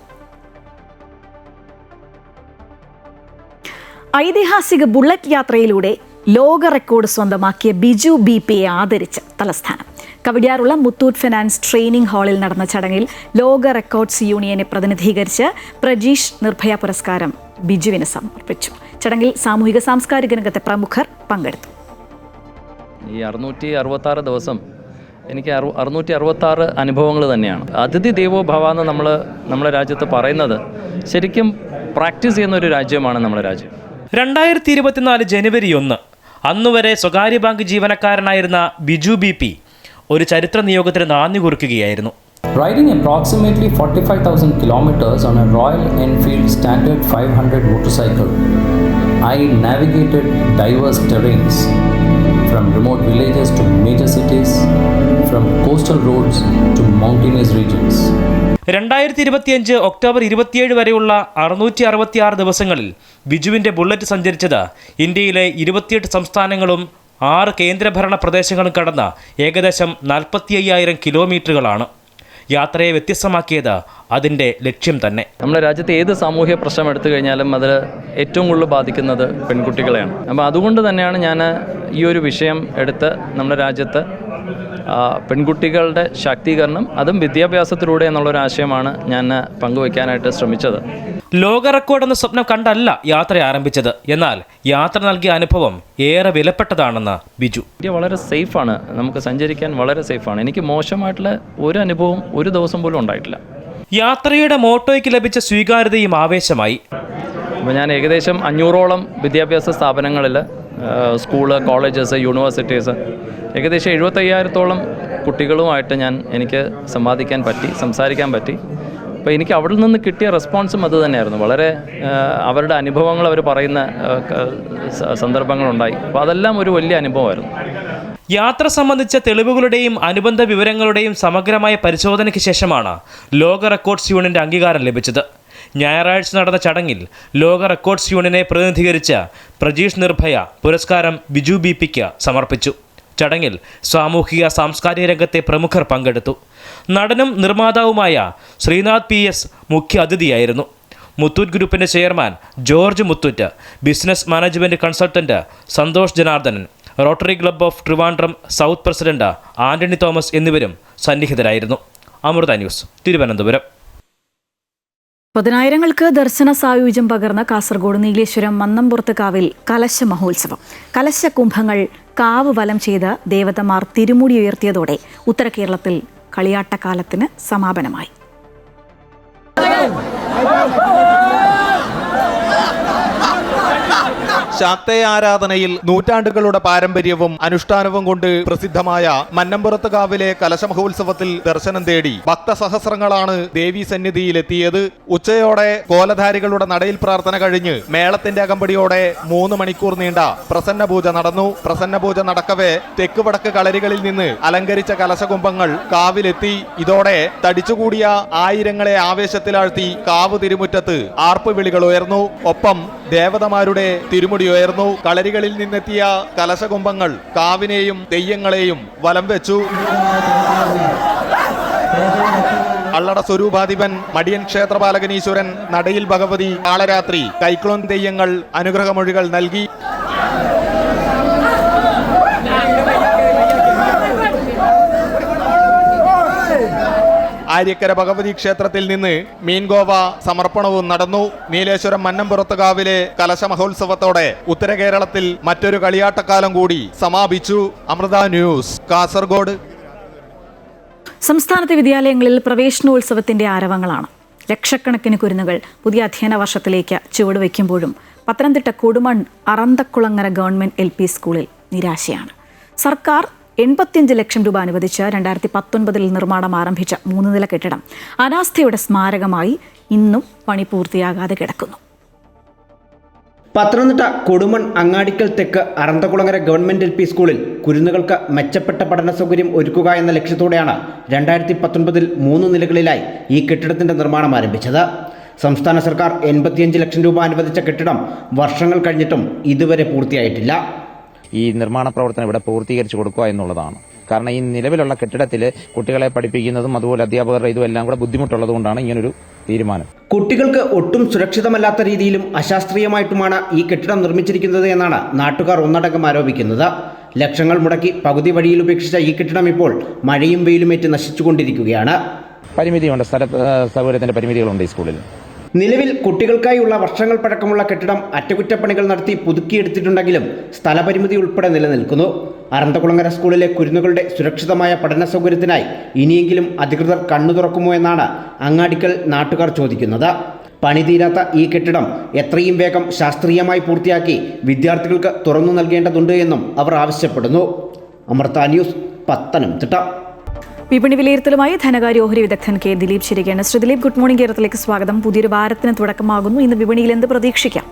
ഐതിഹാസിക ബുള്ളറ്റ് യാത്രയിലൂടെ ലോക റെക്കോർഡ് സ്വന്തമാക്കിയ ബിജു BP-യെ ആദരിച്ച് തലസ്ഥാനം. കവടിയാറുള്ള മുത്തൂറ്റ് ഫിനാൻസ് ട്രെയിനിംഗ് ഹാളിൽ നടന്ന ചടങ്ങിൽ ലോക റെക്കോർഡ്സ് യൂണിയനെ പ്രതിനിധീകരിച്ച് പ്രജീഷ് നിർഭയ പുരസ്കാരം ബിജുവിന് സമർപ്പിച്ചു. ചടങ്ങിൽ സാമൂഹിക സാംസ്കാരിക രംഗത്തെ പ്രമുഖർ പങ്കെടുത്തു. ഈ 666 ദിവസം എനിക്ക് 666 അനുഭവങ്ങൾ തന്നെയാണ്. അതിഥി ദേവോ ഭവ എന്ന് നമ്മുടെ രാജ്യത്ത് പറയുന്നത് ശരിക്കും പ്രാക്ടീസ് ചെയ്യുന്ന ഒരു രാജ്യമാണ് നമ്മുടെ രാജ്യം. 2024 ജനുവരി 1 അന്നുവരെ സ്വകാര്യ ബാങ്ക് ജീവനക്കാരനായിരുന്ന ബിജു BP ഒരു ചരിത്ര നിയോഗത്തിന് നാന്ദി കുറിക്കുകയായിരുന്നു. Riding approximately 45,000 kilometers on a Royal Enfield Standard 500 motorcycle, I navigated diverse terrains, from remote villages to major cities, from coastal roads to mountainous regions. 2025 October 27 വരെയുള്ള 666 ദിവസങ്ങളിൽ ബിജുവിൻ്റെ ബുള്ളറ്റ് സഞ്ചരിച്ചത് ഇന്ത്യയിലെ 28 സംസ്ഥാനങ്ങളും 6 കേന്ദ്രഭരണ പ്രദേശങ്ങളും കടന്ന ഏകദേശം 45,000 കിലോമീറ്ററുകളാണ്. യാത്രയെ വ്യത്യസ്തമാക്കിയത് അതിൻ്റെ ലക്ഷ്യം തന്നെ. നമ്മുടെ രാജ്യത്തെ ഏത് സാമൂഹ്യ പ്രശ്നം എടുത്തു കഴിഞ്ഞാലും അത് ഏറ്റവും കൂടുതൽ ബാധിക്കുന്നത് പെൺകുട്ടികളെയാണ്. അപ്പോൾ അതുകൊണ്ട് തന്നെയാണ് ഞാൻ ഈ ഒരു വിഷയം എടുത്ത് നമ്മുടെ രാജ്യത്ത് പെൺകുട്ടികളുടെ ശാക്തീകരണം അതും വിദ്യാഭ്യാസത്തിലൂടെ എന്നുള്ളൊരു ആശയമാണ് ഞാൻ പങ്കുവയ്ക്കാനായിട്ട് ശ്രമിച്ചത്. ലോക റെക്കോർഡ് എന്ന സ്വപ്നം കണ്ടല്ല യാത്ര ആരംഭിച്ചത്. എന്നാൽ യാത്ര നൽകിയ അനുഭവം ഏറെ വിലപ്പെട്ടതാണെന്ന് ബിജു. ഇന്ത്യ വളരെ സേഫാണ്, നമുക്ക് സഞ്ചരിക്കാൻ വളരെ സേഫാണ്. എനിക്ക് മോശമായിട്ടുള്ള ഒരു അനുഭവം ഒരു ദിവസം പോലും ഉണ്ടായിട്ടില്ല. യാത്രയുടെ മോട്ടോയ്ക്ക് ലഭിച്ച സ്വീകാര്യതയും ആവേശമായി. അപ്പോൾ ഞാൻ ഏകദേശം 500ഓളം വിദ്യാഭ്യാസ സ്ഥാപനങ്ങളിൽ, സ്കൂള്, കോളേജസ്, യൂണിവേഴ്സിറ്റീസ്, ഏകദേശം 75,000-ഓളം കുട്ടികളുമായിട്ട് എനിക്ക് സംസാരിക്കാൻ പറ്റി. അപ്പോൾ എനിക്ക് അവിടെ നിന്ന് കിട്ടിയ റെസ്പോൺസും അത് തന്നെയായിരുന്നു. വളരെ അവരുടെ അനുഭവങ്ങൾ അവർ പറയുന്ന സന്ദർഭങ്ങളുണ്ടായി. അപ്പോൾ അതെല്ലാം ഒരു വലിയ അനുഭവമായിരുന്നു. യാത്ര സംബന്ധിച്ച തെളിവുകളുടെയും അനുബന്ധ വിവരങ്ങളുടെയും സമഗ്രമായ പരിശോധനയ്ക്ക് ശേഷമാണ് ലോക റെക്കോർഡ്സ് യൂണിയന്റെ അംഗീകാരം ലഭിച്ചത്. ഞായറാഴ്ച നടന്ന ചടങ്ങിൽ ലോക റെക്കോർഡ്സ് യൂണിയനെ പ്രതിനിധീകരിച്ച പ്രജീഷ് നിർഭയ പുരസ്കാരം ബിജു ബിപിക്ക് സമർപ്പിച്ചു. ചടങ്ങിൽ സാമൂഹിക സാംസ്കാരിക രംഗത്തെ പ്രമുഖർ പങ്കെടുത്തു. നടനും നിർമ്മാതാവുമായ ശ്രീനാഥ് PS മുഖ്യ അതിഥിയായിരുന്നു. മുത്തൂറ്റ് ഗ്രൂപ്പിൻ്റെ chairman George Muthoot, business management consultant Santhosh Janardhanan, rotary club of Trivandrum south president Antony Thomas എന്നിവരും സന്നിഹിതരായിരുന്നു. അമൃത ന്യൂസ്, തിരുവനന്തപുരം. പതിനായിരങ്ങൾക്ക് ദർശന സായുജ്യം പകർന്ന കാസർഗോഡ് നീലേശ്വരം മന്നംപുറത്ത് കാവിൽ കലശ മഹോത്സവം. കലശകുംഭങ്ങൾ കാവ് വലം ചെയ്ത് ദേവതമാർ തിരുമുടി ഉയർത്തിയതോടെ ഉത്തര കേരളത്തിൽ കളിയാട്ടക്കാലത്തിന് സമാപനമായി. ശാക്തേയ ആരാധനയിൽ നൂറ്റാണ്ടുകളുടെ പാരമ്പര്യവും അനുഷ്ഠാനവും കൊണ്ട് പ്രസിദ്ധമായ മന്നംപുറത്ത് കാവിലെ കലശമഹോത്സവത്തിൽ ദർശനം തേടി ഭക്തസഹസ്രങ്ങളാണ് ദേവീ സന്നിധിയിലെത്തിയത്. ഉച്ചയോടെ കോലധാരികളുടെ നടയിൽ പ്രാർത്ഥന കഴിഞ്ഞ് മേളത്തിന്റെ അകമ്പടിയോടെ 3 മണിക്കൂർ നീണ്ട പ്രസന്ന പൂജ നടന്നു. പ്രസന്ന പൂജ നടക്കവേ തെക്ക് വടക്ക് കളരികളിൽ നിന്ന് അലങ്കരിച്ച കലശകുംഭങ്ങൾ കാവിലെത്തി. ഇതോടെ തടിച്ചുകൂടിയ ആയിരങ്ങളെ ആവേശത്തിലാഴ്ത്തി കാവ് തിരുമുറ്റത്ത് ആർപ്പ് വിളികൾ ഉയർന്നു. ഒപ്പം ദേവതമാരുടെ തിരുമുടി ഉയർന്നു. കളരികളിൽ നിന്നെത്തിയ കലശകുംഭങ്ങൾ കാവിനെയും തെയ്യങ്ങളെയും വലം വെച്ചു. അള്ളട സ്വരൂപാധിപൻ മടിയൻ ക്ഷേത്രപാലകനീശ്വരൻ, നടയിൽ ഭഗവതി, കാളരാത്രി, കൈക്ലോൻ തെയ്യങ്ങൾ അനുഗ്രഹമൊഴികൾ നൽകി. ആര്യക്കര ഭഗവതി ക്ഷേത്രത്തിൽ നിന്ന് മീൻഗോവ സമർപ്പണവും നടന്നു. നീലേശ്വരം മന്നംപുറത്ത് കാവിലെ കലശ മഹോത്സവത്തോടെ ഉത്തര കേരളത്തിൽ മറ്റൊരു കളിയാട്ടക്കാലം കൂടി സമാപിച്ചു. അമൃത ന്യൂസ്, കാസർഗോഡ്. സംസ്ഥാനത്തെ വിദ്യാലയങ്ങളിൽ പ്രവേശനോത്സവത്തിന്റെ ആരവങ്ങളാണ്. ലക്ഷക്കണക്കിന് കുരുന്നുകൾ പുതിയ അധ്യയന വർഷത്തിലേക്ക് ചുവടുവെക്കുമ്പോഴും പത്തനംതിട്ട കൊടുമൺ അറന്തക്കുളങ്ങര ഗവൺമെന്റ് LP സ്കൂളിൽ നിരാശയാണ്. സർക്കാർ 85 ലക്ഷം രൂപ അനുവദിച്ച് 2019 നിർമ്മാണം ആരംഭിച്ച 3 നില കെട്ടിടം അനാസ്ഥയുടെ സ്മാരകമായി ഇന്നും പണി പൂർത്തിയാകാതെ കിടക്കുന്നു. പത്തനംതിട്ട കൊടുമൺ അങ്ങാടിക്കൽ തെക്ക് അറന്തകുളങ്ങര ഗവൺമെന്റ് LP സ്കൂളിൽ കുരുന്നുകൾക്ക് മെച്ചപ്പെട്ട പഠന സൗകര്യം ഒരുക്കുക എന്ന ലക്ഷ്യത്തോടെയാണ് 2019 3 നിലകളിലായി ഈ കെട്ടിടത്തിന്റെ നിർമ്മാണം ആരംഭിച്ചത്. സംസ്ഥാന സർക്കാർ 85 ലക്ഷം രൂപ അനുവദിച്ച കെട്ടിടം വർഷങ്ങൾ കഴിഞ്ഞിട്ടും ഇതുവരെ പൂർത്തിയായിട്ടില്ല. ഈ നിർമ്മാണ പ്രവർത്തനം ഇവിടെ പൂർത്തീകരിച്ചു കൊടുക്കുക എന്നുള്ളതാണ്. കാരണം ഈ നിലവിലുള്ള കെട്ടിടത്തിൽ കുട്ടികളെ പഠിപ്പിക്കുന്നതും അതുപോലെ അധ്യാപകരുടെ ഇതുമെല്ലാം കൂടെ ബുദ്ധിമുട്ടുള്ളത് കൊണ്ടാണ് ഇങ്ങനൊരു തീരുമാനം. കുട്ടികൾക്ക് ഒട്ടും സുരക്ഷിതമല്ലാത്ത രീതിയിലും അശാസ്ത്രീയമായിട്ടുമാണ് ഈ കെട്ടിടം നിർമ്മിച്ചിരിക്കുന്നത് എന്നാണ് നാട്ടുകാർ ഒന്നടങ്കം ആരോപിക്കുന്നത്. ലക്ഷങ്ങൾ മുടക്കി പകുതി വഴിയിൽ ഉപേക്ഷിച്ച ഈ കെട്ടിടം ഇപ്പോൾ മഴയും വെയിലുമേറ്റ് നശിച്ചുകൊണ്ടിരിക്കുകയാണ്. പരിമിതിയുണ്ട്, സ്ഥല സൗകര്യത്തിന്റെ പരിമിതികളുണ്ട് ഈ സ്കൂളിൽ. നിലവിൽ കുട്ടികൾക്കായുള്ള വർഷങ്ങൾ പഴക്കമുള്ള കെട്ടിടം അറ്റകുറ്റപ്പണികൾ നടത്തി പുതുക്കിയെടുത്തിട്ടുണ്ടെങ്കിലും സ്ഥലപരിമിതി ഉൾപ്പെടെ നിലനിൽക്കുന്നു. അറന്തകുളങ്ങര സ്കൂളിലെ കുരുന്നുകളുടെ സുരക്ഷിതമായ പഠന സൗകര്യത്തിനായി ഇനിയെങ്കിലും അധികൃതർ കണ്ണു തുറക്കുമോ എന്നാണ് അങ്ങാടിക്കൽ നാട്ടുകാർ ചോദിക്കുന്നത്. പണി തീരാത്ത ഈ കെട്ടിടം എത്രയും വേഗം ശാസ്ത്രീയമായി പൂർത്തിയാക്കി വിദ്യാർത്ഥികൾക്ക് തുറന്നു നൽകേണ്ടതുണ്ട് എന്നും അവർ ആവശ്യപ്പെടുന്നു. അമൃത ന്യൂസ്, പത്തനംതിട്ട. വിപണി വിലയിരുത്തലുമായി ധനകാര്യ ഓഹരി വിദഗ്ധൻ K. ദിലീപ് ശരിയാണ്. Shri Dileep, good morning. കേരളത്തിലേക്ക് സ്വാഗതം. പുതിയൊരു വാരത്തിന് തുടക്കമാകുന്നു. ഇന്ന് വിപണിയിൽ എന്ത് പ്രതീക്ഷിക്കാം?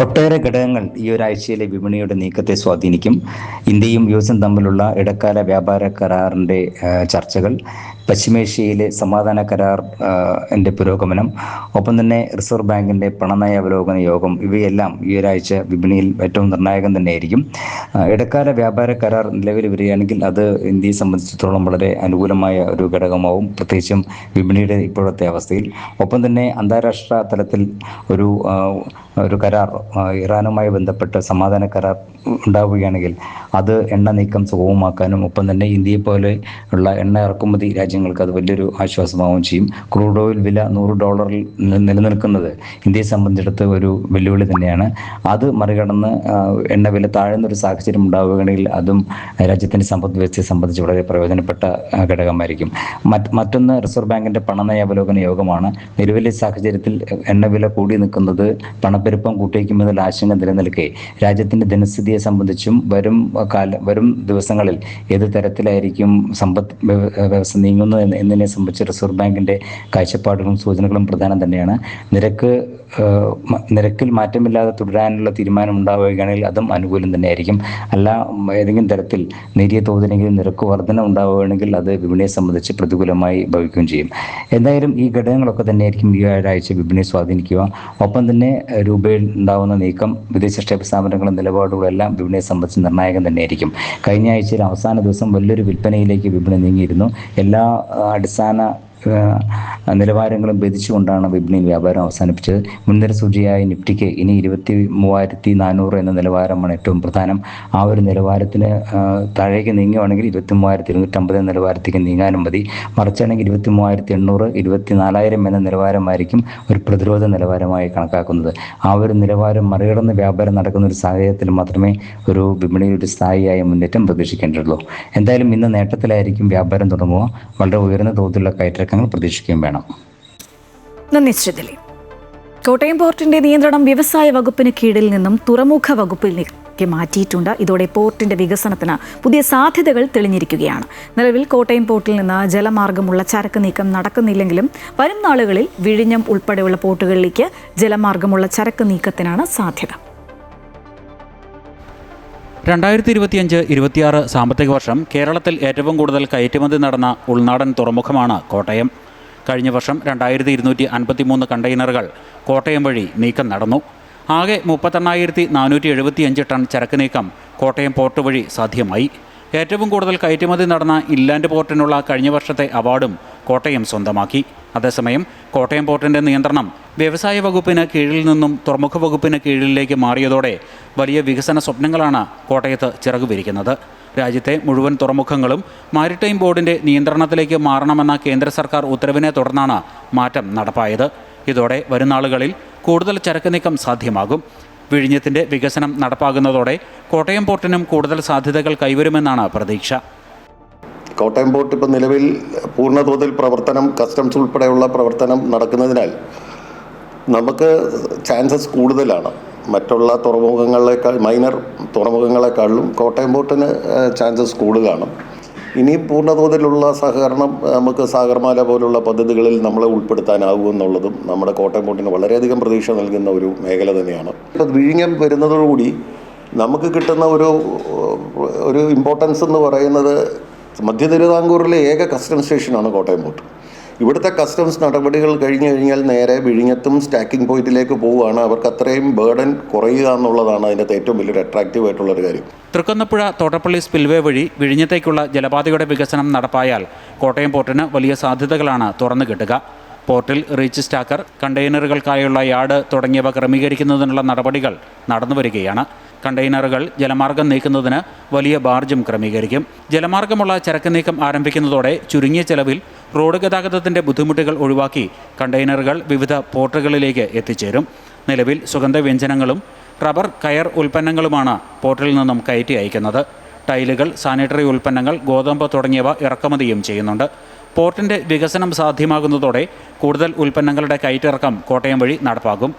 ഒട്ടേറെ ഘടകങ്ങൾ ഈ ഒരാഴ്ചയിലെ വിപണിയുടെ നീക്കത്തെ സ്വാധീനിക്കും. ഇന്ത്യയും US തമ്മിലുള്ള ഇടക്കാല വ്യാപാര കരാറിൻ്റെ ചർച്ചകൾ, പശ്ചിമേഷ്യയിലെ സമാധാന കരാറിൻ്റെ പുരോഗമനം, ഒപ്പം തന്നെ റിസർവ് ബാങ്കിൻ്റെ പണനയ അവലോകന യോഗം, ഇവയെല്ലാം ഈ ഒരാഴ്ച വിപണിയിൽ ഏറ്റവും നിർണായകം തന്നെയായിരിക്കും. ഇടക്കാല വ്യാപാര കരാർ നിലവിൽ വരികയാണെങ്കിൽ അത് ഇന്ത്യയെ സംബന്ധിച്ചിടത്തോളം വളരെ അനുകൂലമായ ഒരു ഘടകമാവും, പ്രത്യേകിച്ചും വിപണിയുടെ ഇപ്പോഴത്തെ അവസ്ഥയിൽ. ഒപ്പം തന്നെ അന്താരാഷ്ട്ര തലത്തിൽ ഒരു ഒരു കരാർ ഇറാനുമായി ബന്ധപ്പെട്ട് സമാധാന കരാർ ഉണ്ടാവുകയാണെങ്കിൽ അത് എണ്ണ നീക്കം സുഗമമാക്കാനും ഒപ്പം തന്നെ ഇന്ത്യയെ പോലെ ഉള്ള എണ്ണ ഇറക്കുമതി രാജ്യങ്ങൾക്ക് അത് വലിയൊരു ആശ്വാസമാവുകയും ചെയ്യും. ക്രൂഡ് ഓയിൽ വില $100 നിലനിൽക്കുന്നത് ഇന്ത്യയെ സംബന്ധിച്ചിടത്ത് ഒരു വെല്ലുവിളി തന്നെയാണ്. അത് മറികടന്ന് എണ്ണ വില താഴുന്നൊരു സാഹചര്യം ഉണ്ടാവുകയാണെങ്കിൽ അതും രാജ്യത്തിൻ്റെ സമ്പദ് വ്യവസ്ഥയെ സംബന്ധിച്ച് വളരെ പ്രയോജനപ്പെട്ട ഘടകമായിരിക്കും. മറ്റൊന്ന് റിസർവ് ബാങ്കിൻ്റെ പണനയ അവലോകന യോഗമാണ്. നിലവിലെ സാഹചര്യത്തിൽ എണ്ണ വില കൂടി നിൽക്കുന്നത് പണപ്പെരുപ്പം കൂട്ടിവയ്ക്കുമെന്നുള്ള ആശങ്ക നിലനിൽക്കെ രാജ്യത്തിൻ്റെ ധനസ്ഥിതിയെ സംബന്ധിച്ചും വരും ദിവസങ്ങളിൽ ഏത് തരത്തിലായിരിക്കും സമ്പദ് വ്യവസ്ഥ നീങ്ങുന്നത് എന്നതിനെ സംബന്ധിച്ച് റിസർവ് ബാങ്കിൻ്റെ കാഴ്ചപ്പാടുകളും സൂചനകളും പ്രധാനം തന്നെയാണ്. നിരക്കിൽ മാറ്റമില്ലാതെ തുടരാനുള്ള തീരുമാനം ഉണ്ടാവുകയാണെങ്കിൽ അതും അനുകൂലം തന്നെയായിരിക്കും. അല്ല ഏതെങ്കിലും തരത്തിൽ നേരിയ തോതിലെങ്കിലും നിരക്ക് വർധന ഉണ്ടാവുകയാണെങ്കിൽ അത് വിപണിയെ സംബന്ധിച്ച് പ്രതികൂലമായി ഭവിക്കുകയും ചെയ്യും. എന്തായാലും ഈ ഘടകങ്ങളൊക്കെ തന്നെയായിരിക്കും ഈ ഒരാഴ്ച വിപണിയെ സ്വാധീനിക്കുക. ഒപ്പം തന്നെ രൂപയിൽ ഉണ്ടാകുന്ന നീക്കം, വിദേശ നിക്ഷേപ സ്ഥാപനങ്ങളുടെ നിലപാടുകളും എല്ലാം വിപണിയെ സംബന്ധിച്ച് നിർണായകം തന്നെയായിരിക്കും. കഴിഞ്ഞ ആഴ്ചയിൽ അവസാന ദിവസം വലിയൊരു വിൽപ്പനയിലേക്ക് വിപണി നീങ്ങിയിരുന്നു. എല്ലാ അടിസ്ഥാന നിലവാരങ്ങളും ഭേദിച്ചുകൊണ്ടാണ് വിപണിയിൽ വ്യാപാരം അവസാനിപ്പിച്ചത്. മുൻനിര സൂചിയായ നിഫ്റ്റിക്ക് ഇനി 23,400 എന്ന നിലവാരമാണ് ഏറ്റവും പ്രധാനം. ആ ഒരു നിലവാരത്തിന് താഴേക്ക് നീങ്ങുകയാണെങ്കിൽ 23,250 എന്ന നിലവാരത്തേക്ക് നീങ്ങാനും മതി. മറിച്ചാണെങ്കിൽ 23,800, 24,000 എന്ന നിലവാരമായിരിക്കും ഒരു പ്രതിരോധ നിലവാരമായി കണക്കാക്കുന്നത്. ആ ഒരു നിലവാരം മറികടന്ന് വ്യാപാരം നടക്കുന്ന ഒരു സാഹചര്യത്തിൽ മാത്രമേ ഒരു വിപണിയിൽ ഒരു സ്ഥായിയായ മുന്നേറ്റം പ്രതീക്ഷിക്കേണ്ടതുള്ളൂ. എന്തായാലും ഇന്ന് നേട്ടത്തിലായിരിക്കും വ്യാപാരം തുടങ്ങുക. വളരെ ഉയർന്ന തോതിലുള്ള കയറ്റിറക്കം പ്രതീക്ഷിക്കുകയും വേണം. നന്ദി ശ്രീ. കോട്ടയം പോർട്ടിന്റെ നിയന്ത്രണം വ്യവസായ വകുപ്പിന് കീഴിൽ നിന്നും തുറമുഖ വകുപ്പിലേക്ക് മാറ്റിയിട്ടുണ്ട്. ഇതോടെ പോർട്ടിന്റെ വികസനത്തിന് പുതിയ സാധ്യതകൾ തെളിഞ്ഞിരിക്കുകയാണ്. നിലവിൽ കോട്ടയം പോർട്ടിൽ നിന്ന് ജലമാർഗമുള്ള ചരക്ക് നീക്കം നടക്കുന്നില്ലെങ്കിലും വരും നാളുകളിൽ വിഴിഞ്ഞം ഉൾപ്പെടെയുള്ള പോർട്ടുകളിലേക്ക് ജലമാർഗമുള്ള ചരക്ക് നീക്കത്തിനാണ് സാധ്യത. 2025-26 സാമ്പത്തിക വർഷം കേരളത്തിൽ ഏറ്റവും കൂടുതൽ കയറ്റുമതി നടന്ന ഉൾനാടൻ തുറമുഖമാണ് കോട്ടയം. കഴിഞ്ഞ വർഷം 2253 കണ്ടെയ്നറുകൾ കോട്ടയം വഴി നീക്കം നടന്നു. ആകെ 38,475 ടൺ ചരക്ക് നീക്കം കോട്ടയം പോർട്ട് വഴി സാധ്യമായി. ഏറ്റവും കൂടുതൽ കയറ്റുമതി നടന്ന ഇൻലാൻഡ് പോർട്ടിനുള്ള കഴിഞ്ഞ വർഷത്തെ അവാർഡും കോട്ടയം സ്വന്തമാക്കി. അതേസമയം കോട്ടയം പോർട്ടിൻ്റെ നിയന്ത്രണം വ്യവസായ വകുപ്പിന് കീഴിൽ നിന്നും തുറമുഖ വകുപ്പിന് കീഴിലേക്ക് മാറിയതോടെ വലിയ വികസന സ്വപ്നങ്ങളാണ് കോട്ടയത്ത് ചിറകുവിരിക്കുന്നത്. രാജ്യത്തെ മുഴുവൻ തുറമുഖങ്ങളും മാരിടൈം ബോർഡിൻ്റെ നിയന്ത്രണത്തിലേക്ക് മാറണമെന്ന കേന്ദ്ര സർക്കാർ ഉത്തരവിനെ തുടർന്നാണ് മാറ്റം നടപ്പായത്. ഇതോടെ വരും നാളുകളിൽ കൂടുതൽ ചരക്ക് നീക്കം സാധ്യമാകും. വിഴിഞ്ഞത്തിൻ്റെ വികസനം നടപ്പാകുന്നതോടെ കോട്ടയം പോർട്ടിനും കൂടുതൽ സാധ്യതകൾ കൈവരുമെന്നാണ് പ്രതീക്ഷ. കോട്ടയം പോർട്ട് ഇപ്പോൾ നിലവിൽ പൂർണ്ണതോതിൽ പ്രവർത്തനം, കസ്റ്റംസ് ഉൾപ്പെടെയുള്ള പ്രവർത്തനം നടക്കുന്നതിനാൽ നമുക്ക് ചാൻസസ് കൂടുതലാണ്. മറ്റുള്ള തുറമുഖങ്ങളെക്കാൾ, മൈനർ തുറമുഖങ്ങളെക്കാളും കോട്ടയം പോർട്ടിന് ചാൻസസ് കൂടുതലാണ്. ഇനിയും പൂർണ്ണതോതിലുള്ള സഹകരണം നമുക്ക് സാഗർമാല പോലുള്ള പദ്ധതികളിൽ നമ്മളെ ഉൾപ്പെടുത്താനാകുമെന്നുള്ളതും നമ്മുടെ കോട്ടയം പോർട്ടിന് വളരെയധികം പ്രതീക്ഷ നൽകുന്ന ഒരു മേഖല തന്നെയാണ്. ഇപ്പോൾ വിഴിഞ്ഞം വരുന്നതോടുകൂടി നമുക്ക് കിട്ടുന്ന ഒരു ഇമ്പോർട്ടൻസ് എന്ന് പറയുന്നത് മധ്യ തിരുവിതാംകൂറിലെ ഏക കസ്റ്റംസ് സ്റ്റേഷനാണ് കോട്ടയം പോർട്ട്. ഇവിടുത്തെ കസ്റ്റംസ് നടപടികൾ കഴിഞ്ഞു കഴിഞ്ഞാൽ നേരെ വിഴിഞ്ഞത്തും സ്റ്റാക്കിംഗ് പോയിന്റിലേക്ക് പോവുകയാണ്. അവർക്ക് അത്രയും ബേർഡൻ കുറയുക എന്നുള്ളതാണ് അതിൻ്റെ ഏറ്റവും വലിയൊരു അട്രാക്റ്റീവ് ആയിട്ടുള്ളൊരു കാര്യം. തൃക്കുന്നപ്പുഴ തോട്ടപ്പള്ളി സ്പിൽവേ വഴി വിഴിഞ്ഞത്തേക്കുള്ള ജലപാതയുടെ വികസനം നടപ്പായാൽ കോട്ടയം പോർട്ടിന് വലിയ സാധ്യതകളാണ് തുറന്നു കിട്ടുക. പോർട്ടിൽ റീച്ച് സ്റ്റാക്കർ, കണ്ടെയ്നറുകൾക്കായുള്ള യാർഡ് തുടങ്ങിയവ ക്രമീകരിക്കുന്നതിനുള്ള നടപടികൾ നടന്നുവരികയാണ്. കണ്ടെയ്നറുകൾ ജലമാർഗം നീക്കുന്നതിന് വലിയ ബാർജും ക്രമീകരിക്കും. ജലമാർഗമുള്ള ചരക്ക് നീക്കം ആരംഭിക്കുന്നതോടെ ചുരുങ്ങിയ ചെലവിൽ റോഡ് ഗതാഗതത്തിൻ്റെ ബുദ്ധിമുട്ടുകൾ ഒഴിവാക്കി കണ്ടെയ്നറുകൾ വിവിധ പോർട്ടുകളിലേക്ക് എത്തിച്ചേരും. നിലവിൽ സുഗന്ധവ്യഞ്ജനങ്ങളും റബ്ബർ, കയർ ഉൽപ്പന്നങ്ങളുമാണ് പോർട്ടിൽ നിന്നും കയറ്റി അയക്കുന്നത്. ടൈലുകൾ, സാനിറ്ററി ഉൽപ്പന്നങ്ങൾ, ഗോതമ്പ് തുടങ്ങിയവ ഇറക്കുമതിയും ചെയ്യുന്നുണ്ട്. പോർട്ടിൻ്റെ വികസനം സാധ്യമാകുന്നതോടെ കൂടുതൽ ഉൽപ്പന്നങ്ങളുടെ കയറ്റിറക്കം കോട്ടയം വഴി നടപ്പാകും.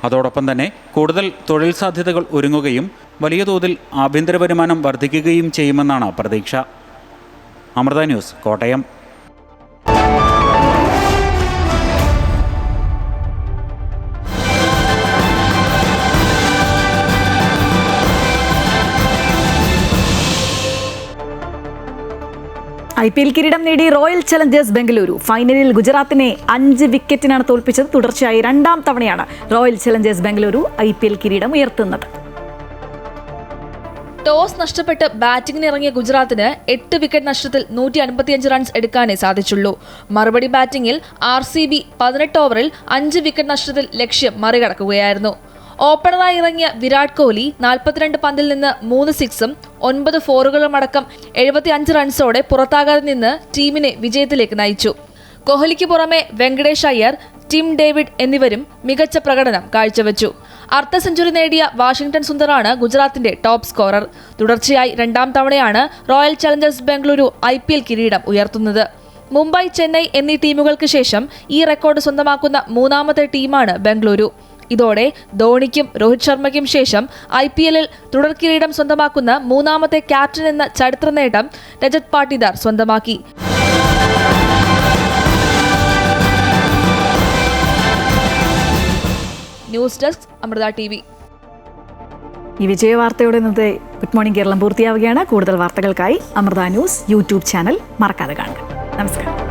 അതോടൊപ്പം തന്നെ കൂടുതൽ തൊഴിൽ സാധ്യതകൾ ഒരുങ്ങുകയും വലിയ തോതിൽ ആഭ്യന്തര വരുമാനം വർദ്ധിക്കുകയും ചെയ്യുമെന്നാണ് പ്രതീക്ഷ. അമൃത ന്യൂസ്, കോട്ടയം. IPL കിരീടം നേടി റോയൽ ചലഞ്ചേഴ്സ് ബംഗളൂരു. ഫൈനലിൽ ഗുജറാത്തിനെ 5 വിക്കറ്റിനാണ് തോൽപ്പിച്ചത്. തുടർച്ചയായി 2ാം തവണയാണ് റോയൽ ചലഞ്ചേഴ്സ് ബംഗളൂരു IPL കിരീടം ഉയർത്തുന്നത്. ടോസ് നഷ്ടപ്പെട്ട് ബാറ്റിംഗിന് ഇറങ്ങിയ ഗുജറാത്തിന് 8 വിക്കറ്റ് നഷ്ടത്തിൽ 155 റൺസ് എടുക്കാനേ സാധിച്ചുള്ളൂ. മറുപടി ബാറ്റിംഗിൽ RCB 18 ഓവറിൽ 5 വിക്കറ്റ് നഷ്ടത്തിൽ ലക്ഷ്യം മറികടക്കുകയായിരുന്നു. ഓപ്പണറായി ഇറങ്ങിയ വിരാട് കോഹ്ലി 42 പന്തിൽ നിന്ന് 3 സിക്സും 9 ഫോറുകളും അടക്കം 75 റൺസോടെ പുറത്താകാതെ നിന്ന് ടീമിനെ വിജയത്തിലേക്ക് നയിച്ചു. കോഹ്ലിക്ക് പുറമെ വെങ്കടേഷ് അയ്യർ, ടിം ഡേവിഡ് എന്നിവരും മികച്ച പ്രകടനം കാഴ്ചവെച്ചു. അർദ്ധ സെഞ്ചുറി നേടിയ വാഷിംഗ്ടൺ സുന്ദറാണ് ഗുജറാത്തിന്റെ ടോപ്പ് സ്കോറർ. തുടർച്ചയായി 2ാം തവണയാണ് റോയൽ ചലഞ്ചേഴ്സ് ബംഗളൂരു IPL കിരീടം ഉയർത്തുന്നത്. മുംബൈ, ചെന്നൈ എന്നീ ടീമുകൾക്ക് ശേഷം ഈ റെക്കോർഡ് സ്വന്തമാക്കുന്ന 3ാമത്തെ ടീമാണ് ബംഗളൂരു. ഇതോടെ ധോണിക്കും രോഹിത് ശർമ്മയ്ക്കും ശേഷം IPL-ൽ തുടർ കിരീടം സ്വന്തമാക്കുന്ന 3ാമത്തെ ക്യാപ്റ്റൻ എന്ന ചരിത്ര നേട്ടം രജത് പാട്ടിദാർ സ്വന്തമാക്കി. News desk Amrita TV. ഈ വിജയവാർത്തയോടെ ഇന്നത്തെ ഗുഡ് മോർണിംഗ് കേരളം പൂർത്തിയാവുകയാണ്. കൂടുതൽ വാർത്തകൾക്കായി അമൃത ന്യൂസ് യൂട്യൂബ് ചാനൽ മറക്കാതെ കാണുക. നമസ്കാരം.